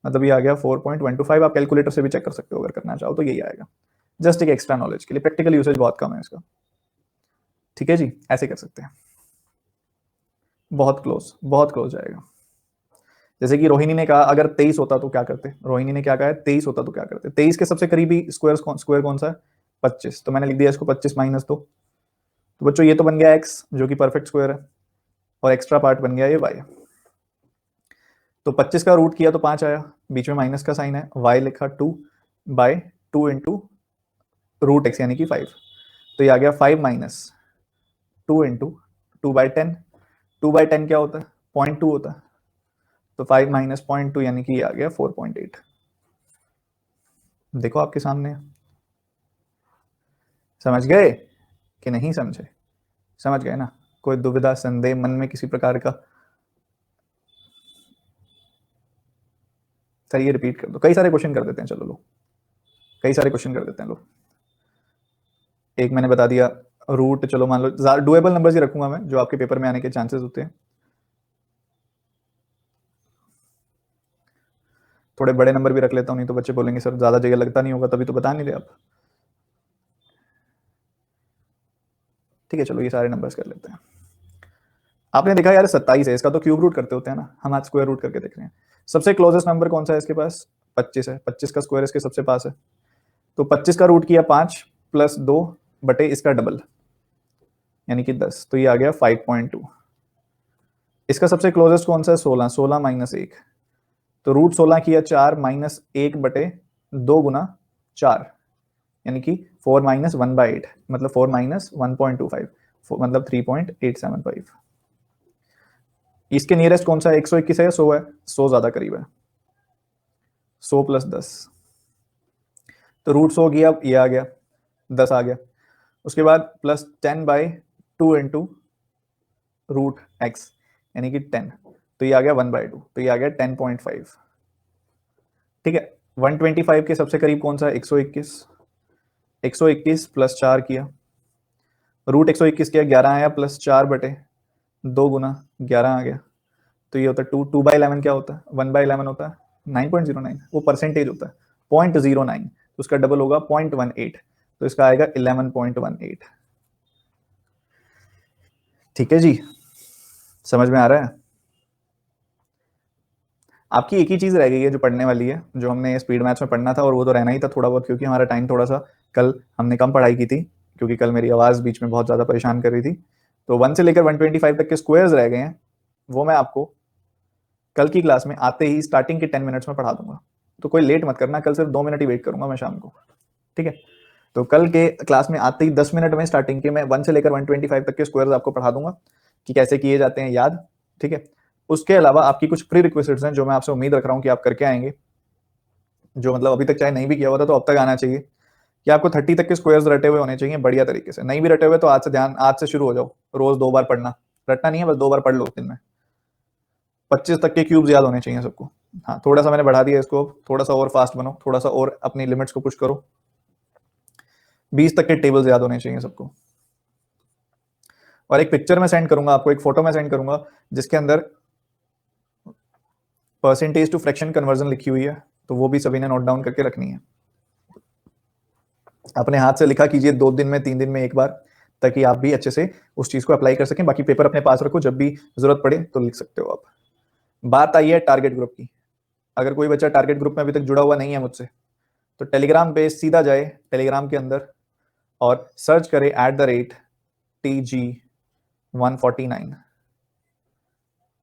मतलब ये आ गया 4.125। आप कैलकुलेटर से भी चेक कर सकते हो अगर करना चाहो तो, यही आएगा। जस्ट एक एक्स्ट्रा नॉलेज के लिए, प्रैक्टिकल यूसेज बहुत कम है इसका, ठीक है जी, ऐसे कर सकते हैं। बहुत क्लोज आएगा। जैसे कि रोहिणी ने कहा अगर 23 होता तो क्या करते, रोहिणी ने क्या कहा है, 23 होता तो क्या करते। 23 के सबसे करीबी स्क्वायर कौन सा है? 25। तो मैंने लिख दिया इसको 25 माइनस 2। तो बच्चों ये तो बन गया एक्स जो कि परफेक्ट स्क्वायर है, और एक्स्ट्रा पार्ट बन गया ये वाई। तो 25 का रूट किया तो 5 आया, बीच में माइनस का साइन है, वाई लिखा 2 बाय 2 इंटू रूट एक्स यानी कि 5। तो ये आ गया 5 माइनस 2 इंटू 2/10। 2/10 क्या होता है? 0.2 होता है। तो 5 माइनस 0.2 यानी कि ये आ गया 4.8। देखो आपके सामने है। समझ गए कि नहीं समझे? समझ गए ना? कोई दुविधा संदेह मन में किसी प्रकार का? सर ये रिपीट कर दो, कई सारे क्वेश्चन कर देते हैं, चलो लो, कई सारे क्वेश्चन कर देते हैं लोग। एक मैंने बता दिया रूट, चलो मान लो डुएबल नंबर्स ही रखूंगा मैं, जो आपके पेपर में आने के चांसेस होते हैं। थोड़े बड़े नंबर भी रख लेता हूँ, नहीं तो बच्चे बोलेंगे सर ज्यादा जगह लगता नहीं होगा, तभी तो बता नहीं रहे आप। ठीक है, चलो ये सारे नंबर्स कर लेते हैं। आपने देखा यार 27 है, इसका तो क्यूब रूट करते होते हैं ना, हम आज स्क्वायर रूट करके देख रहे हैं। सबसे क्लोजेस्ट नंबर कौन सा है इसके पास? 25 है, 25 का स्क्वायर इसके सबसे पास है, तो 25 का रूट किया 5 प्लस 2 बटे इसका डबल यानी कि 10, तो ये आ गया 5.2। इसका सबसे क्लोजेस्ट कौन सा है? 16, 16 माइनस 1, तो रूट 16 किया 4 माइनस 1 बटे 2 गुना 4 यानी कि 4 माइनस 1/8, मतलब 4 माइनस 1.25, मतलब 3.875। इसके नियरेस्ट कौन सा है? 121 है या 100 है? 100 ज्यादा करीब है, 100 प्लस 10, तो रूट 100 किया, ये आ गया 10 आ गया। उसके बाद प्लस 10/2 इंटू रूट एक्स यानी कि 10, तो ये आ गया 1/2, तो ये आ गया 10.5। ठीक है, 125 के सबसे करीब कौन सा है? 121, 121 प्लस 4 किया, रूट 121 किया 11 आया, प्लस 4 बटे 2 गुना 11 आ गया, तो ये होता है 2, 2/11 क्या होता है? 1/11 होता है 9.09, वो परसेंटेज होता है 0.09, तो उसका डबल होगा 0.18, तो इसका आएगा 11.18। ठीक है जी, समझ में आ रहा है? आपकी एक ही चीज रह गई है जो पढ़ने वाली है, जो हमने स्पीड मैथ्स में पढ़ना था, और वो तो रहना ही था थोड़ा बहुत, क्योंकि हमारा टाइम थोड़ा सा कल हमने कम पढ़ाई की थी, क्योंकि कल मेरी आवाज बीच में बहुत ज्यादा परेशान कर रही थी। तो 1 से लेकर 125 तक के स्क्वायर्स रह गए हैं, वो मैं आपको कल की क्लास में आते ही स्टार्टिंग के 10 मिनट्स में पढ़ा दूंगा, तो कोई लेट मत करना, कल सिर्फ 2 मिनट ही वेट करूंगा मैं शाम को। ठीक है, तो कल के क्लास में आते ही 10 मिनट में स्टार्टिंग के मैं 1 से लेकर 125 तक के स्क्वायर्स आपको पढ़ा दूंगा कि कैसे किए जाते हैं याद। ठीक है, उसके अलावा आपकी कुछ प्री रिक्विजिट्स हैं जो मैं आपसे उम्मीद रख रहा हूँ कि आप करके आएंगे, जो मतलब अभी तक चाहे नहीं भी किया हुआ था तो अब तक आना चाहिए, कि आपको 30 तक के स्क्वायर्स रटे हुए होने चाहिए बढ़िया तरीके से। नहीं भी रटे हुए तो आज से शुरू हो जाओ, रोज 2 बार पढ़ना, रटना नहीं है, बस 2 बार पढ़ लो दिन में। 25 तक के क्यूब्स याद होने चाहिए सबको। हाँ, थोड़ा सा मैंने बढ़ा दिया इसको, थोड़ा सा और फास्ट बनो, थोड़ा सा और अपनी लिमिट्स को पुश करो। 20 तक के टेबल्स याद होने चाहिए सबको। और एक पिक्चर में सेंड करूंगा आपको, एक फोटो में सेंड करूंगा जिसके अंदर परसेंटेज टू फ्रैक्शन कन्वर्जन लिखी हुई है, तो वो भी सभी ने नोट डाउन करके रखनी है। अपने हाथ से लिखा कीजिए 2 दिन में 3 दिन में एक बार, ताकि आप भी अच्छे से उस चीज को अप्लाई कर सकें। बाकी पेपर अपने पास रखो, जब भी जरूरत पड़े तो लिख सकते हो आप। बात आई है टारगेट ग्रुप की। अगर कोई बच्चा टारगेट ग्रुप में अभी तक जुड़ा हुआ नहीं है मुझसे, तो टेलीग्राम पे सीधा जाए टेलीग्राम के अंदर और सर्च करे @TG149,